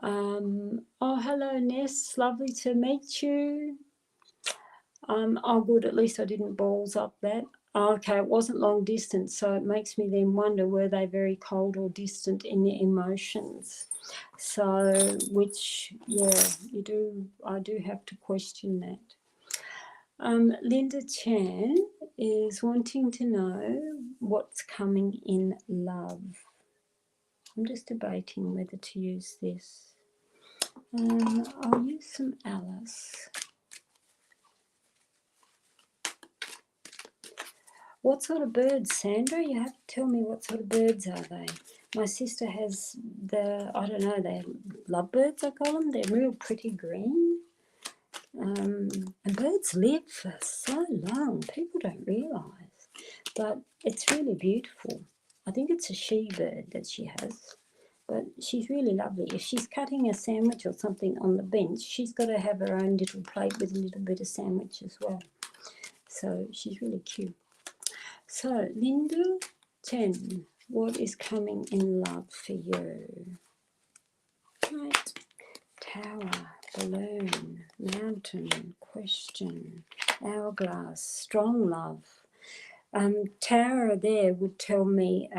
Oh, hello, Ness. Lovely to meet you. Oh, good. At least I didn't balls up that. Okay, it wasn't long distance, so it makes me then wonder, were they very cold or distant in their emotions? So, which, yeah, I do have to question that. Linda Chan is wanting to know what's coming in love. I'm just debating whether to use this. I'll use some Alice. What sort of birds, Sandra? You have to tell me what sort of birds are they. My sister has I don't know, they're lovebirds, I call them. They're real pretty green. And birds live for so long. People don't realise. But it's really beautiful. I think it's a she-bird that she has. But she's really lovely. If she's cutting a sandwich or something on the bench, she's got to have her own little plate with a little bit of sandwich as well. So she's really cute. So, Linda 10, what is coming in love for you? Right. Tower, balloon, mountain, question, hourglass, strong love. Tower there would tell me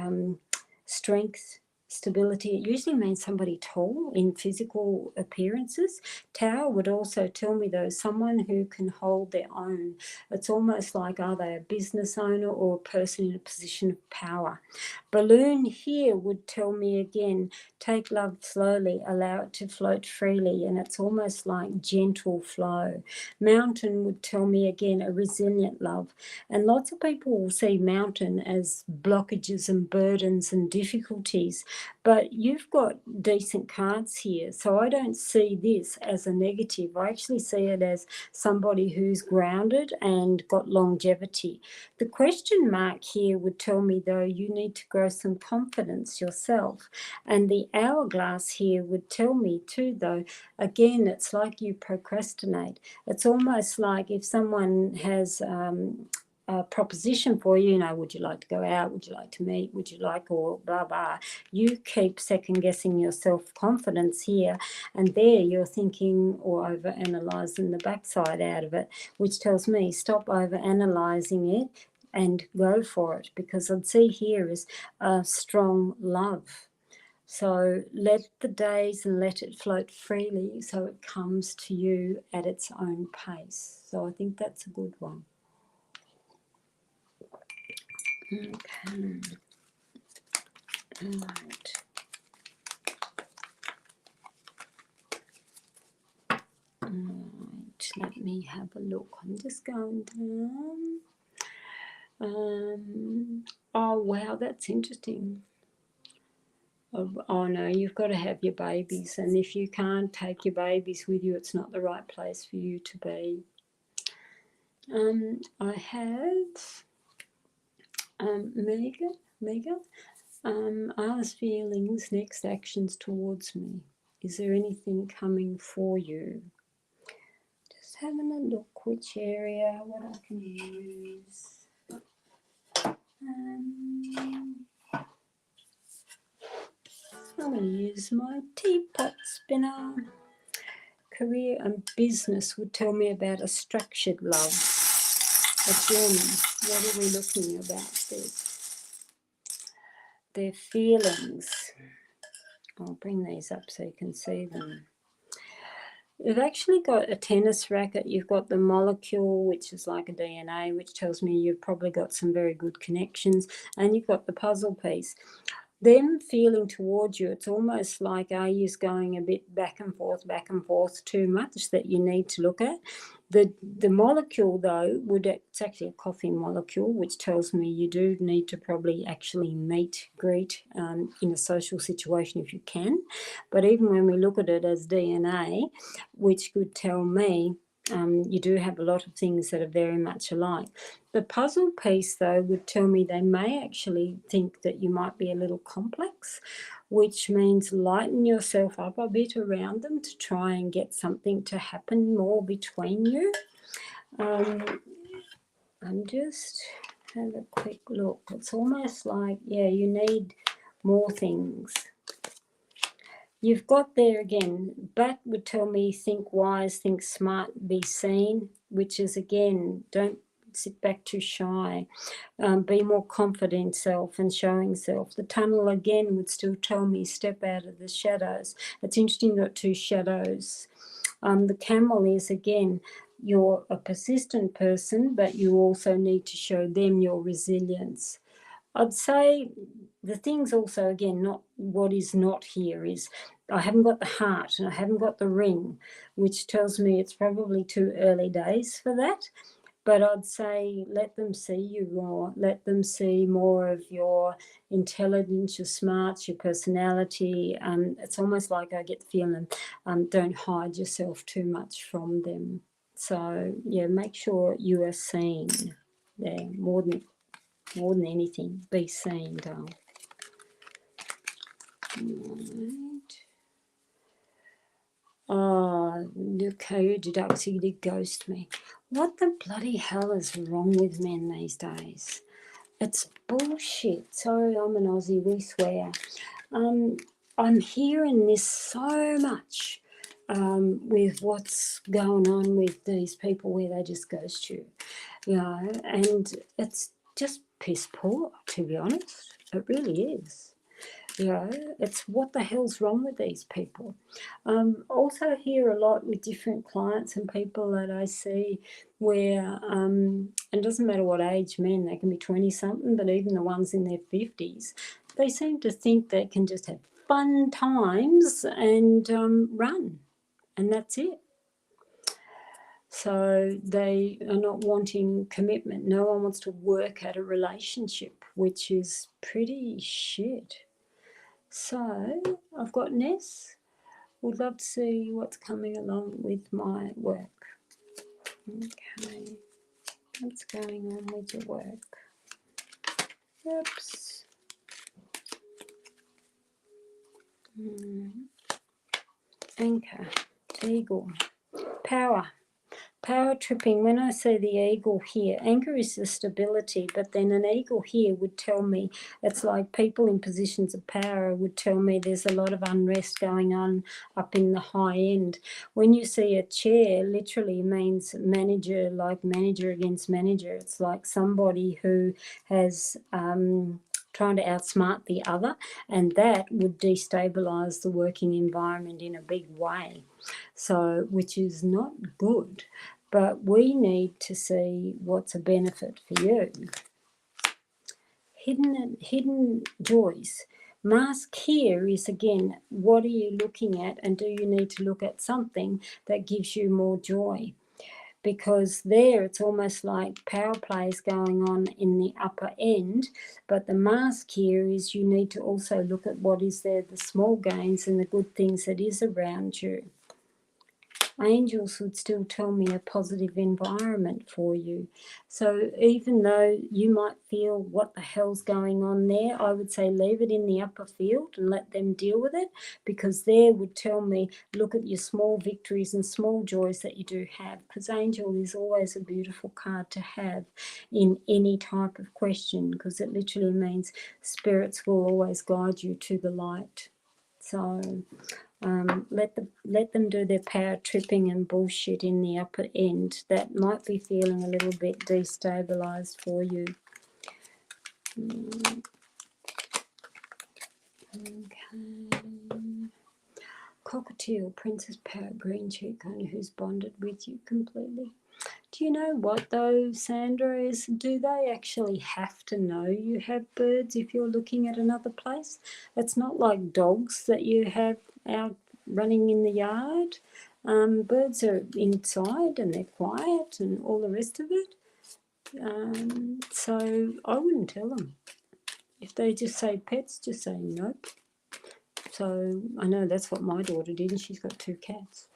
strength, stability. It usually means somebody tall in physical appearances. Tower would also tell me, though, someone who can hold their own. It's almost like, are they a business owner or a person in a position of power? Balloon here would tell me again, take love slowly, allow it to float freely, and it's almost like gentle flow. Mountain would tell me again, a resilient love. And lots of people will see mountain as blockages and burdens and difficulties, but you've got decent cards here, so I don't see this as a negative. I actually see it as somebody who's grounded and got longevity. The question mark here would tell me, though, you need to grow some confidence yourself. And the hourglass here would tell me too, though, again, it's like you procrastinate. It's almost like if someone has proposition for you, would you like to go out? Would you like to meet? Would you like, or blah, blah. You keep second guessing your self-confidence here, and there you're thinking or over-analysing the backside out of it, which tells me stop over-analysing it and go for it, because I'd see here is a strong love. So let the days and let it float freely so it comes to you at its own pace. So I think that's a good one. Okay. Right. Right. Let me have a look. I'm just going down. Oh, wow, that's interesting. Oh no, you've got to have your babies, and if you can't take your babies with you, it's not the right place for you to be. I have Mega. Ask feelings, next actions towards me. Is there anything coming for you? Just having a look which area, what I can use. I'm going to use my teapot spinner. Career and business would tell me about a structured love. Again, what are we looking about this? Their feelings. I'll bring these up so you can see them. You've actually got a tennis racket. You've got the molecule, which is like a DNA, which tells me you've probably got some very good connections. And you've got the puzzle piece. Them feeling towards you, it's almost like are you going a bit back and forth too much that you need to look at. The molecule, though, it's actually a coffee molecule, which tells me you do need to probably actually greet in a social situation if you can. But even when we look at it as DNA, which could tell me you do have a lot of things that are very much alike. The puzzle piece, though, would tell me they may actually think that you might be a little complex, which means lighten yourself up a bit around them to try and get something to happen more between you. I'm just have a quick look. It's almost like, yeah, you need more things. You've got there again, Bat would tell me think wise, think smart, be seen, which is again, don't sit back too shy, be more confident in self and showing self. The tunnel again would still tell me step out of the shadows. It's interesting, you've got two shadows. The camel is again, you're a persistent person, but you also need to show them your resilience. I'd say the things also, again, not what is not here is I haven't got the heart and I haven't got the ring, which tells me it's probably too early days for that. But I'd say let them see you more. Let them see more of your intelligence, your smarts, your personality. It's almost like I get the feeling, don't hide yourself too much from them. So, yeah, make sure you are seen there more than anything. Be seen, darling. Right. Oh, okay, Deduxy did ghost me. What the bloody hell is wrong with men these days? It's bullshit. Sorry, I'm an Aussie, we swear. I'm hearing this so much with what's going on with these people where they just ghost you, and it's just piss poor, to be honest. It really is. It's what the hell's wrong with these people. Also hear a lot with different clients and people that I see where, and it doesn't matter what age men, they can be 20-something, but even the ones in their 50s, they seem to think they can just have fun times and run, and that's it. So they are not wanting commitment. No one wants to work at a relationship, which is pretty shit. So I've got Ness. Would love to see what's coming along with my work. Okay. What's going on with your work? Oops. Anchor. Eagle. Power. Power tripping, when I say the eagle here, anger is the stability, but then an eagle here would tell me, it's like people in positions of power would tell me there's a lot of unrest going on up in the high end. When you see a chair, literally means manager, like manager against manager. It's like somebody who has trying to outsmart the other, and that would destabilize the working environment in a big way. So, which is not good, but we need to see what's a benefit for you. Hidden joys. Mask here is, again, what are you looking at, and do you need to look at something that gives you more joy? Because there it's almost like power plays going on in the upper end, but the mask here is you need to also look at what is there, the small gains and the good things that is around you. Angels would still tell me a positive environment for you. So even though you might feel what the hell's going on there, I would say leave it in the upper field and let them deal with it, because there would tell me look at your small victories and small joys that you do have, because angel is always a beautiful card to have in any type of question, because it literally means spirits will always guide you to the light. So let them do their power tripping and bullshit in the upper end. That might be feeling a little bit destabilized for you. Okay. Cockatiel, Princess Power, green cheek, honey, who's bonded with you completely. Do you know what though, Sandra, is do they actually have to know you have birds if you're looking at another place? It's not like dogs that you have out running in the yard. Birds are inside and they're quiet and all the rest of it. So I wouldn't tell them. If they just say pets, just say nope. So I know that's what my daughter did, and she's got 2 cats.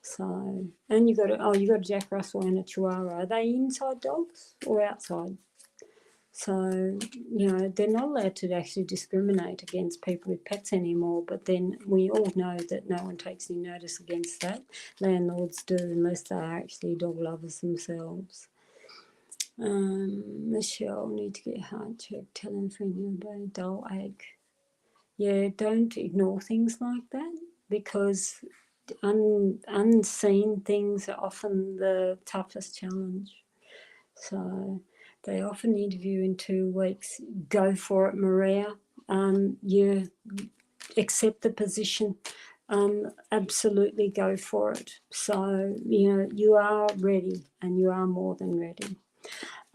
So, and you got a Jack Russell and a Chihuahua. Are they inside dogs or outside? So, you know, they're not allowed to actually discriminate against people with pets anymore, but then we all know that no one takes any notice against that. Landlords do, unless they are actually dog lovers themselves. Michelle, need to get heart checked. Tell him for a dull ache. Yeah, don't ignore things like that, because unseen things are often the toughest challenge. So they often interview in 2 weeks. Go for it, Maria. You accept the position. Absolutely go for it. So, you know, you are ready, and you are more than ready.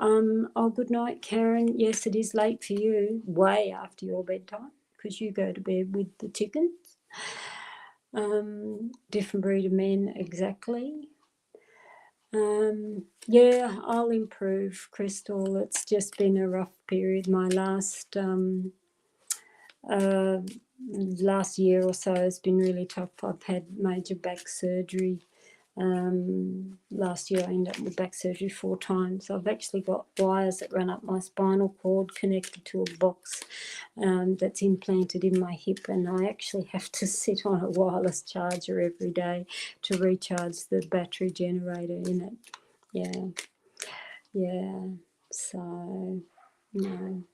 Oh, good night, Karen. Yes, it is late for you, way after your bedtime, because you go to bed with the chickens. Different breed of men, exactly. Yeah, I'll improve, Crystal. It's just been a rough period. My last year or so has been really tough. I've had major back surgery. Last year I ended up with back surgery 4 times. I've actually got wires that run up my spinal cord connected to a box that's implanted in my hip, and I actually have to sit on a wireless charger every day to recharge the battery generator in it. Yeah. So, no.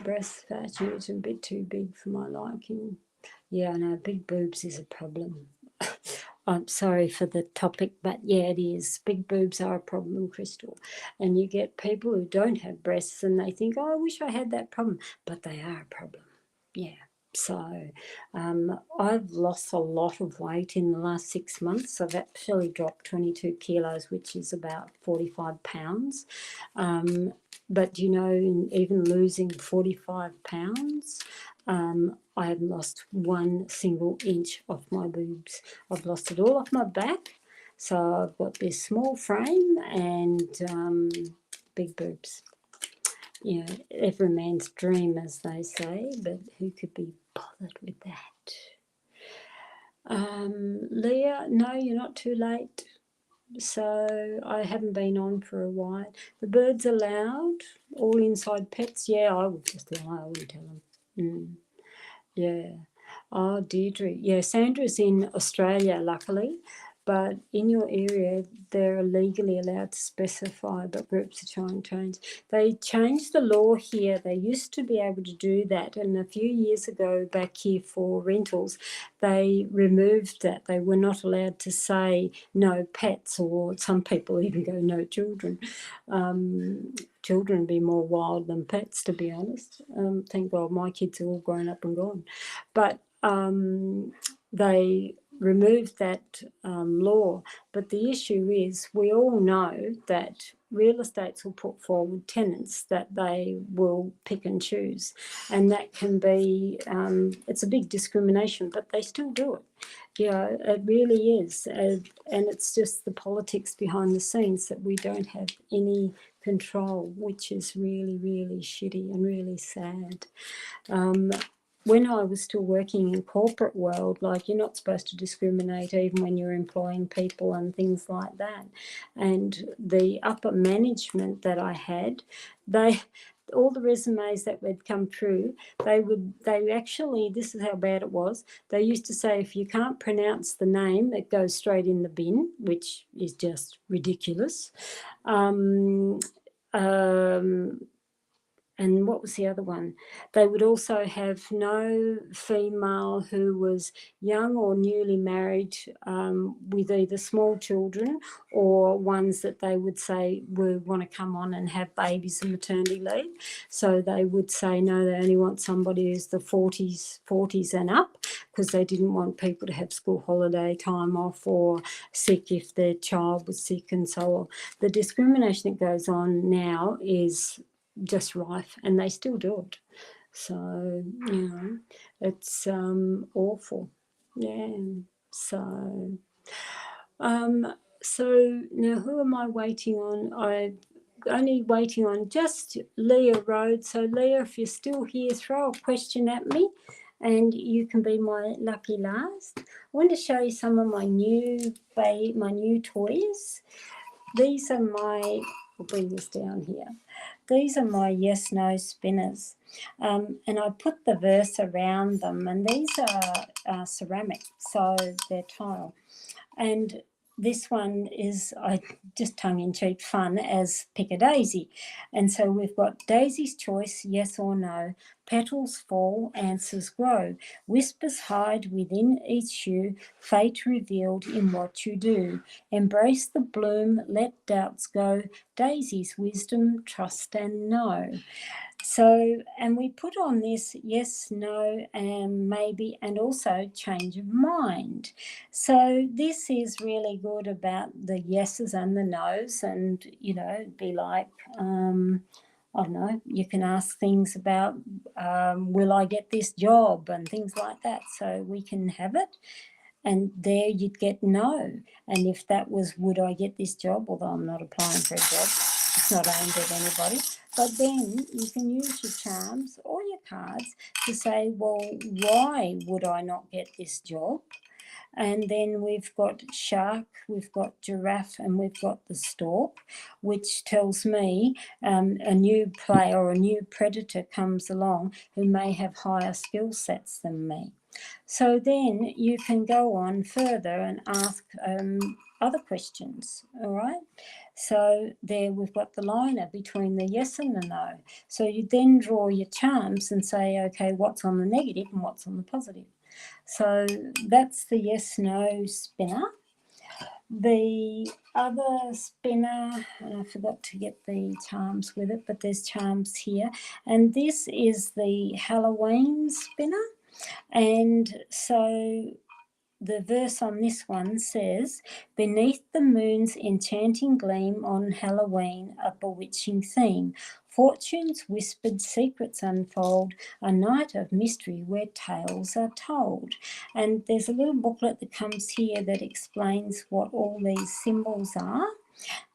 Breast fat is a bit too big for my liking. Yeah, I know, big boobs is a problem. I'm sorry for the topic, but yeah, it is. Big boobs are a problem, Crystal. And you get people who don't have breasts and they think, oh, I wish I had that problem, but they are a problem. Yeah. So I've lost a lot of weight in the last 6 months. I've actually dropped 22 kilos, which is about 45 pounds. But, you know, even losing 45 pounds, I haven't lost 1 single inch of my boobs. I've lost it all off my back. So I've got this small frame and big boobs. You know, every man's dream, as they say, but who could be bothered with that? Leah, no, you're not too late. So I haven't been on for a while. The birds are loud, all inside pets. Yeah, I would just lie, I wouldn't tell them. Yeah. Oh, Deirdre. Yeah, Sandra's in Australia, luckily. but in your area, they're legally allowed to specify, but groups are trying to change. They changed the law here. They used to be able to do that, and a few years ago back here for rentals, they removed that. They were not allowed to say no pets, or some people even go no children. Children be more wild than pets, to be honest. Thank God my kids are all grown up and gone. But they removed that law. But the issue is, we all know that real estates will put forward tenants that they will pick and choose, and that can be, it's a big discrimination, but they still do it. Yeah, it really is. And it's just the politics behind the scenes that we don't have any control, which is really, really shitty and really sad. When I was still working in corporate world, like, you're not supposed to discriminate even when you're employing people and things like that. And the upper management that I had, all the resumes that would come through, they actually, this is how bad it was. They used to say, if you can't pronounce the name, it goes straight in the bin, which is just ridiculous. And what was the other one? They would also have no female who was young or newly married, with either small children or ones that they would say want to come on and have babies and maternity leave. So they would say, no, they only want somebody who's the 40s and up, because they didn't want people to have school holiday time off or sick if their child was sick and so on. The discrimination that goes on now is just rife, and they still do it. So, it's awful. Yeah. So now who am I waiting on? I'm only waiting on just Leah Rhodes. So Leah, if you're still here, throw a question at me and you can be my lucky last. I want to show you some of my new toys. These are I'll bring this down here. These are my yes-no spinners, and I put the verse around them, and these are ceramic, so they're tile. And this one is just tongue-in-cheek fun as Pick a Daisy. And so we've got Daisy's choice, yes or no. Petals fall, answers grow. Whispers hide within each hue, fate revealed in what you do. Embrace the bloom, let doubts go. Daisy's wisdom, trust and know. So, and we put on this yes, no, and maybe, and also change of mind. So this is really good about the yeses and the nos, and, be like, I don't know, you can ask things about, will I get this job and things like that. So we can have it. And there you'd get no. And if that was, would I get this job? Although I'm not applying for a job, it's not aimed at anybody. But then you can use your charms or your cards to say, well, why would I not get this job? And then we've got shark, we've got giraffe, and we've got the stork, which tells me a new player or a new predator comes along who may have higher skill sets than me. So then you can go on further and ask other questions, all right? So there we've got the liner between the yes and the no. So you then draw your charms and say, okay, what's on the negative and what's on the positive? So that's the yes-no spinner. The other spinner, and I forgot to get the charms with it, but there's charms here. And this is the Halloween spinner. And so the verse on this one says, beneath the moon's enchanting gleam on Halloween, a bewitching theme. Fortune's whispered secrets unfold, a night of mystery where tales are told. And there's a little booklet that comes here that explains what all these symbols are.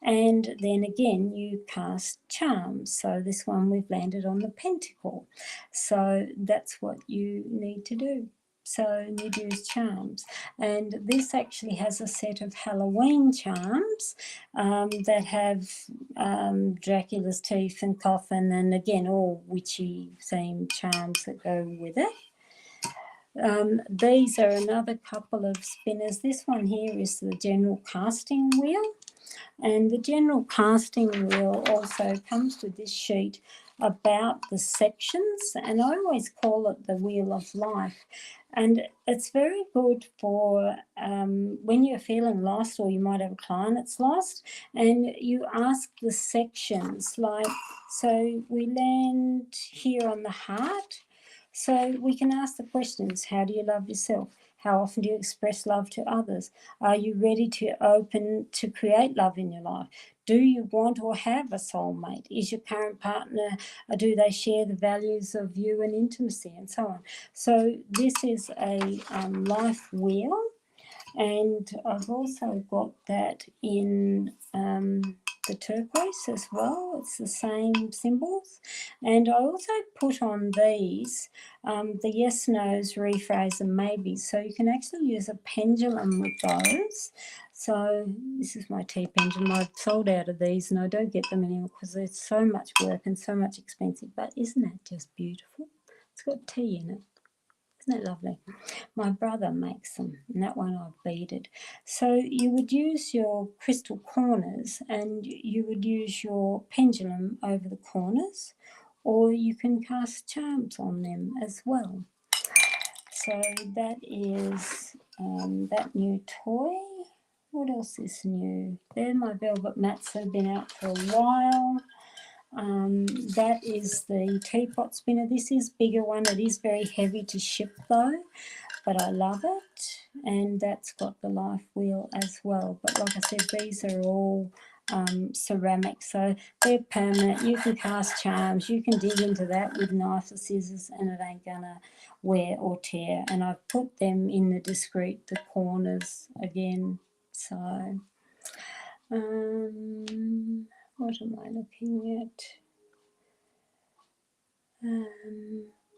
And then again, you cast charms. So this one we've landed on the pentacle. So that's what you need to do. So you'd use charms. And this actually has a set of Halloween charms that have Dracula's teeth and coffin, and again, all witchy themed charms that go with it. These are another couple of spinners. This one here is the general casting wheel. And the general casting wheel also comes with this sheet about the sections, and I always call it the wheel of life. And it's very good for when you're feeling lost, or you might have a client that's lost, and you ask the sections, like, so we land here on the heart. So we can ask the questions: how do you love yourself? How often do you express love to others? Are you ready to open to create love in your life? Do you want or have a soulmate? Is your current partner, do they share the values of you and intimacy, and so on? So this is a life wheel, and I've also got that in the turquoise as well. It's the same symbols. And I also put on these the yes, no's, rephrase and maybes. So you can actually use a pendulum with those. So this is my tea pendulum. I've sold out of these and I don't get them anymore because there's so much work and so much expensive. But isn't that just beautiful? It's got tea in it. Isn't that lovely? My brother makes them, and that one I've beaded. So you would use your crystal corners and you would use your pendulum over the corners, or you can cast charms on them as well. So that is that new toy. What else is new? They're my velvet mats that have been out for a while. That is the teapot spinner. This is bigger one. It is very heavy to ship though, but I love it. And that's got the life wheel as well. But like I said, these are all ceramic, so they're permanent. You can cast charms. You can dig into that with knife or scissors and it ain't gonna wear or tear. And I've put them in the corners again. So what am I looking at?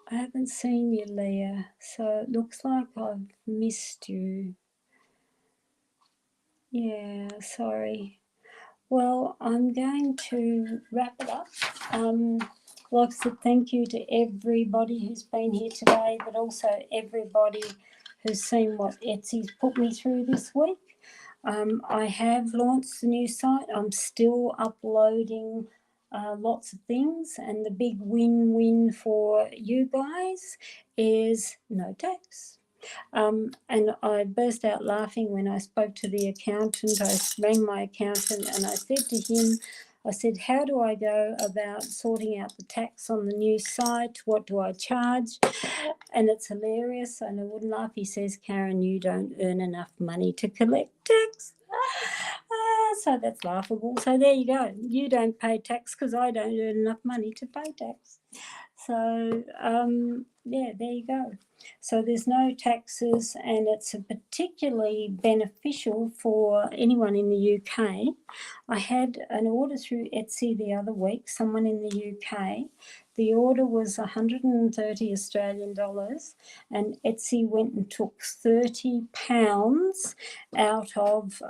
I haven't seen you, Leah, so it looks like I've missed you. Yeah, sorry. Well, I'm going to wrap it up. Like I said, thank you to everybody who's been here today, but also everybody who's seen what Etsy's put me through this week. I have launched the new site. I'm still uploading lots of things, and the big win-win for you guys is no tax. And I burst out laughing when I spoke to the accountant. I rang my accountant and I said to him, I said, how do I go about sorting out the tax on the new site? What do I charge? And it's hilarious, and I wouldn't laugh. He says, Karen, you don't earn enough money to collect tax. So that's laughable. So there you go. You don't pay tax because I don't earn enough money to pay tax. So, yeah, there you go. So there's no taxes, and it's particularly beneficial for anyone in the UK. I had an order through Etsy the other week, someone in the UK. The order was 130 Australian dollars, and Etsy went and took £30 out of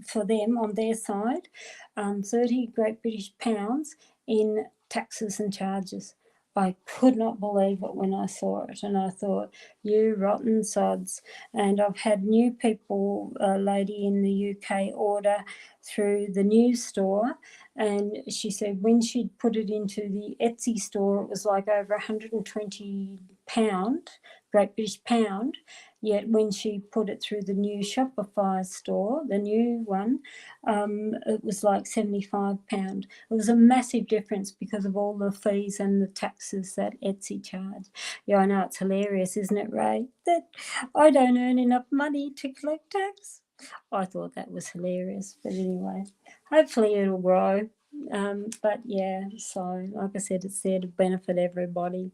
for them on their side, 30 Great British pounds in taxes and charges. I could not believe it when I saw it, and I thought, you rotten sods. And I've had new people, a lady in the UK order through the news store, and she said when she'd put it into the Etsy store, it was like over £120, Great British pound. Yet when she put it through the new Shopify store, the new one, it was like £75. It was a massive difference because of all the fees and the taxes that Etsy charged. Yeah, I know, it's hilarious, isn't it, Ray? That I don't earn enough money to collect tax. I thought that was hilarious. But anyway, hopefully it'll grow. But yeah, so like I said, it's there to benefit everybody.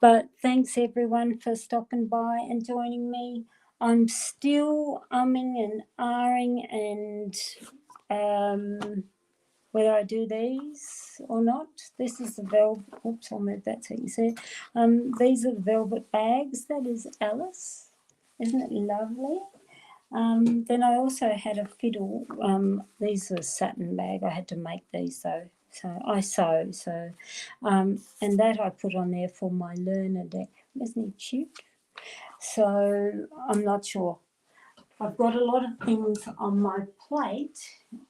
But thanks everyone for stopping by and joining me. I'm still umming and ahhing and whether I do these or not. This is the velvet. Oops, I'll move that so you see. These are the velvet bags. That is Alice. Isn't it lovely? Then I also had a fiddle. These are a satin bag. I had to make these though. So I sew. So, and that I put on there for my learner deck. Isn't he cute? So I'm not sure. I've got a lot of things on my plate,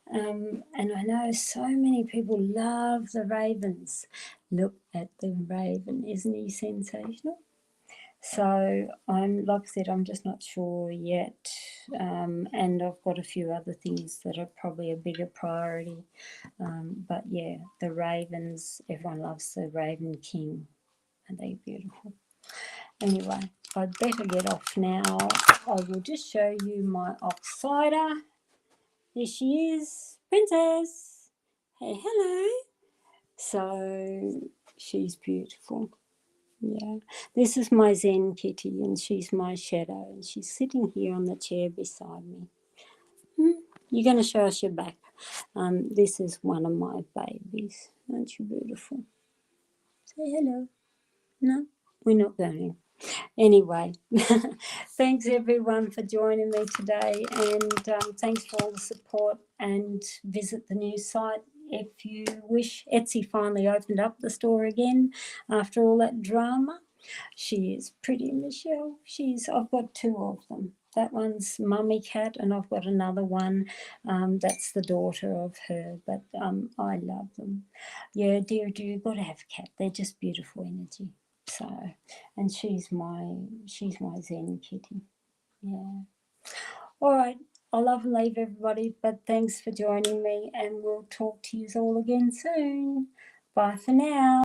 and I know so many people love the ravens. Look at the raven, isn't he sensational? So like I said, I'm just not sure yet, and I've got a few other things that are probably a bigger priority. But yeah, the ravens, everyone loves the Raven King. Are they beautiful? Anyway, I'd better get off now. I will just show you my ox cider. Here she is, Princess. Hey, hello. So she's beautiful. Yeah, this is my Zen kitty, and she's my shadow, and she's sitting here on the chair beside me. You're going to show us your back. This is one of my babies. Aren't you beautiful? Say hello. No, we're not going. Anyway, thanks everyone for joining me today, and thanks for all the support, and visit the new site if you wish. Etsy finally opened up the store again after all that drama. She is pretty, Michelle. I've got two of them. That one's Mummy Cat, and I've got another one. That's the daughter of her, but I love them. Yeah, dear, you've got to have a cat. They're just beautiful energy. So, and she's my Zen kitty. Yeah. All right. I'll love and leave everybody, but thanks for joining me, and we'll talk to you all again soon. Bye for now.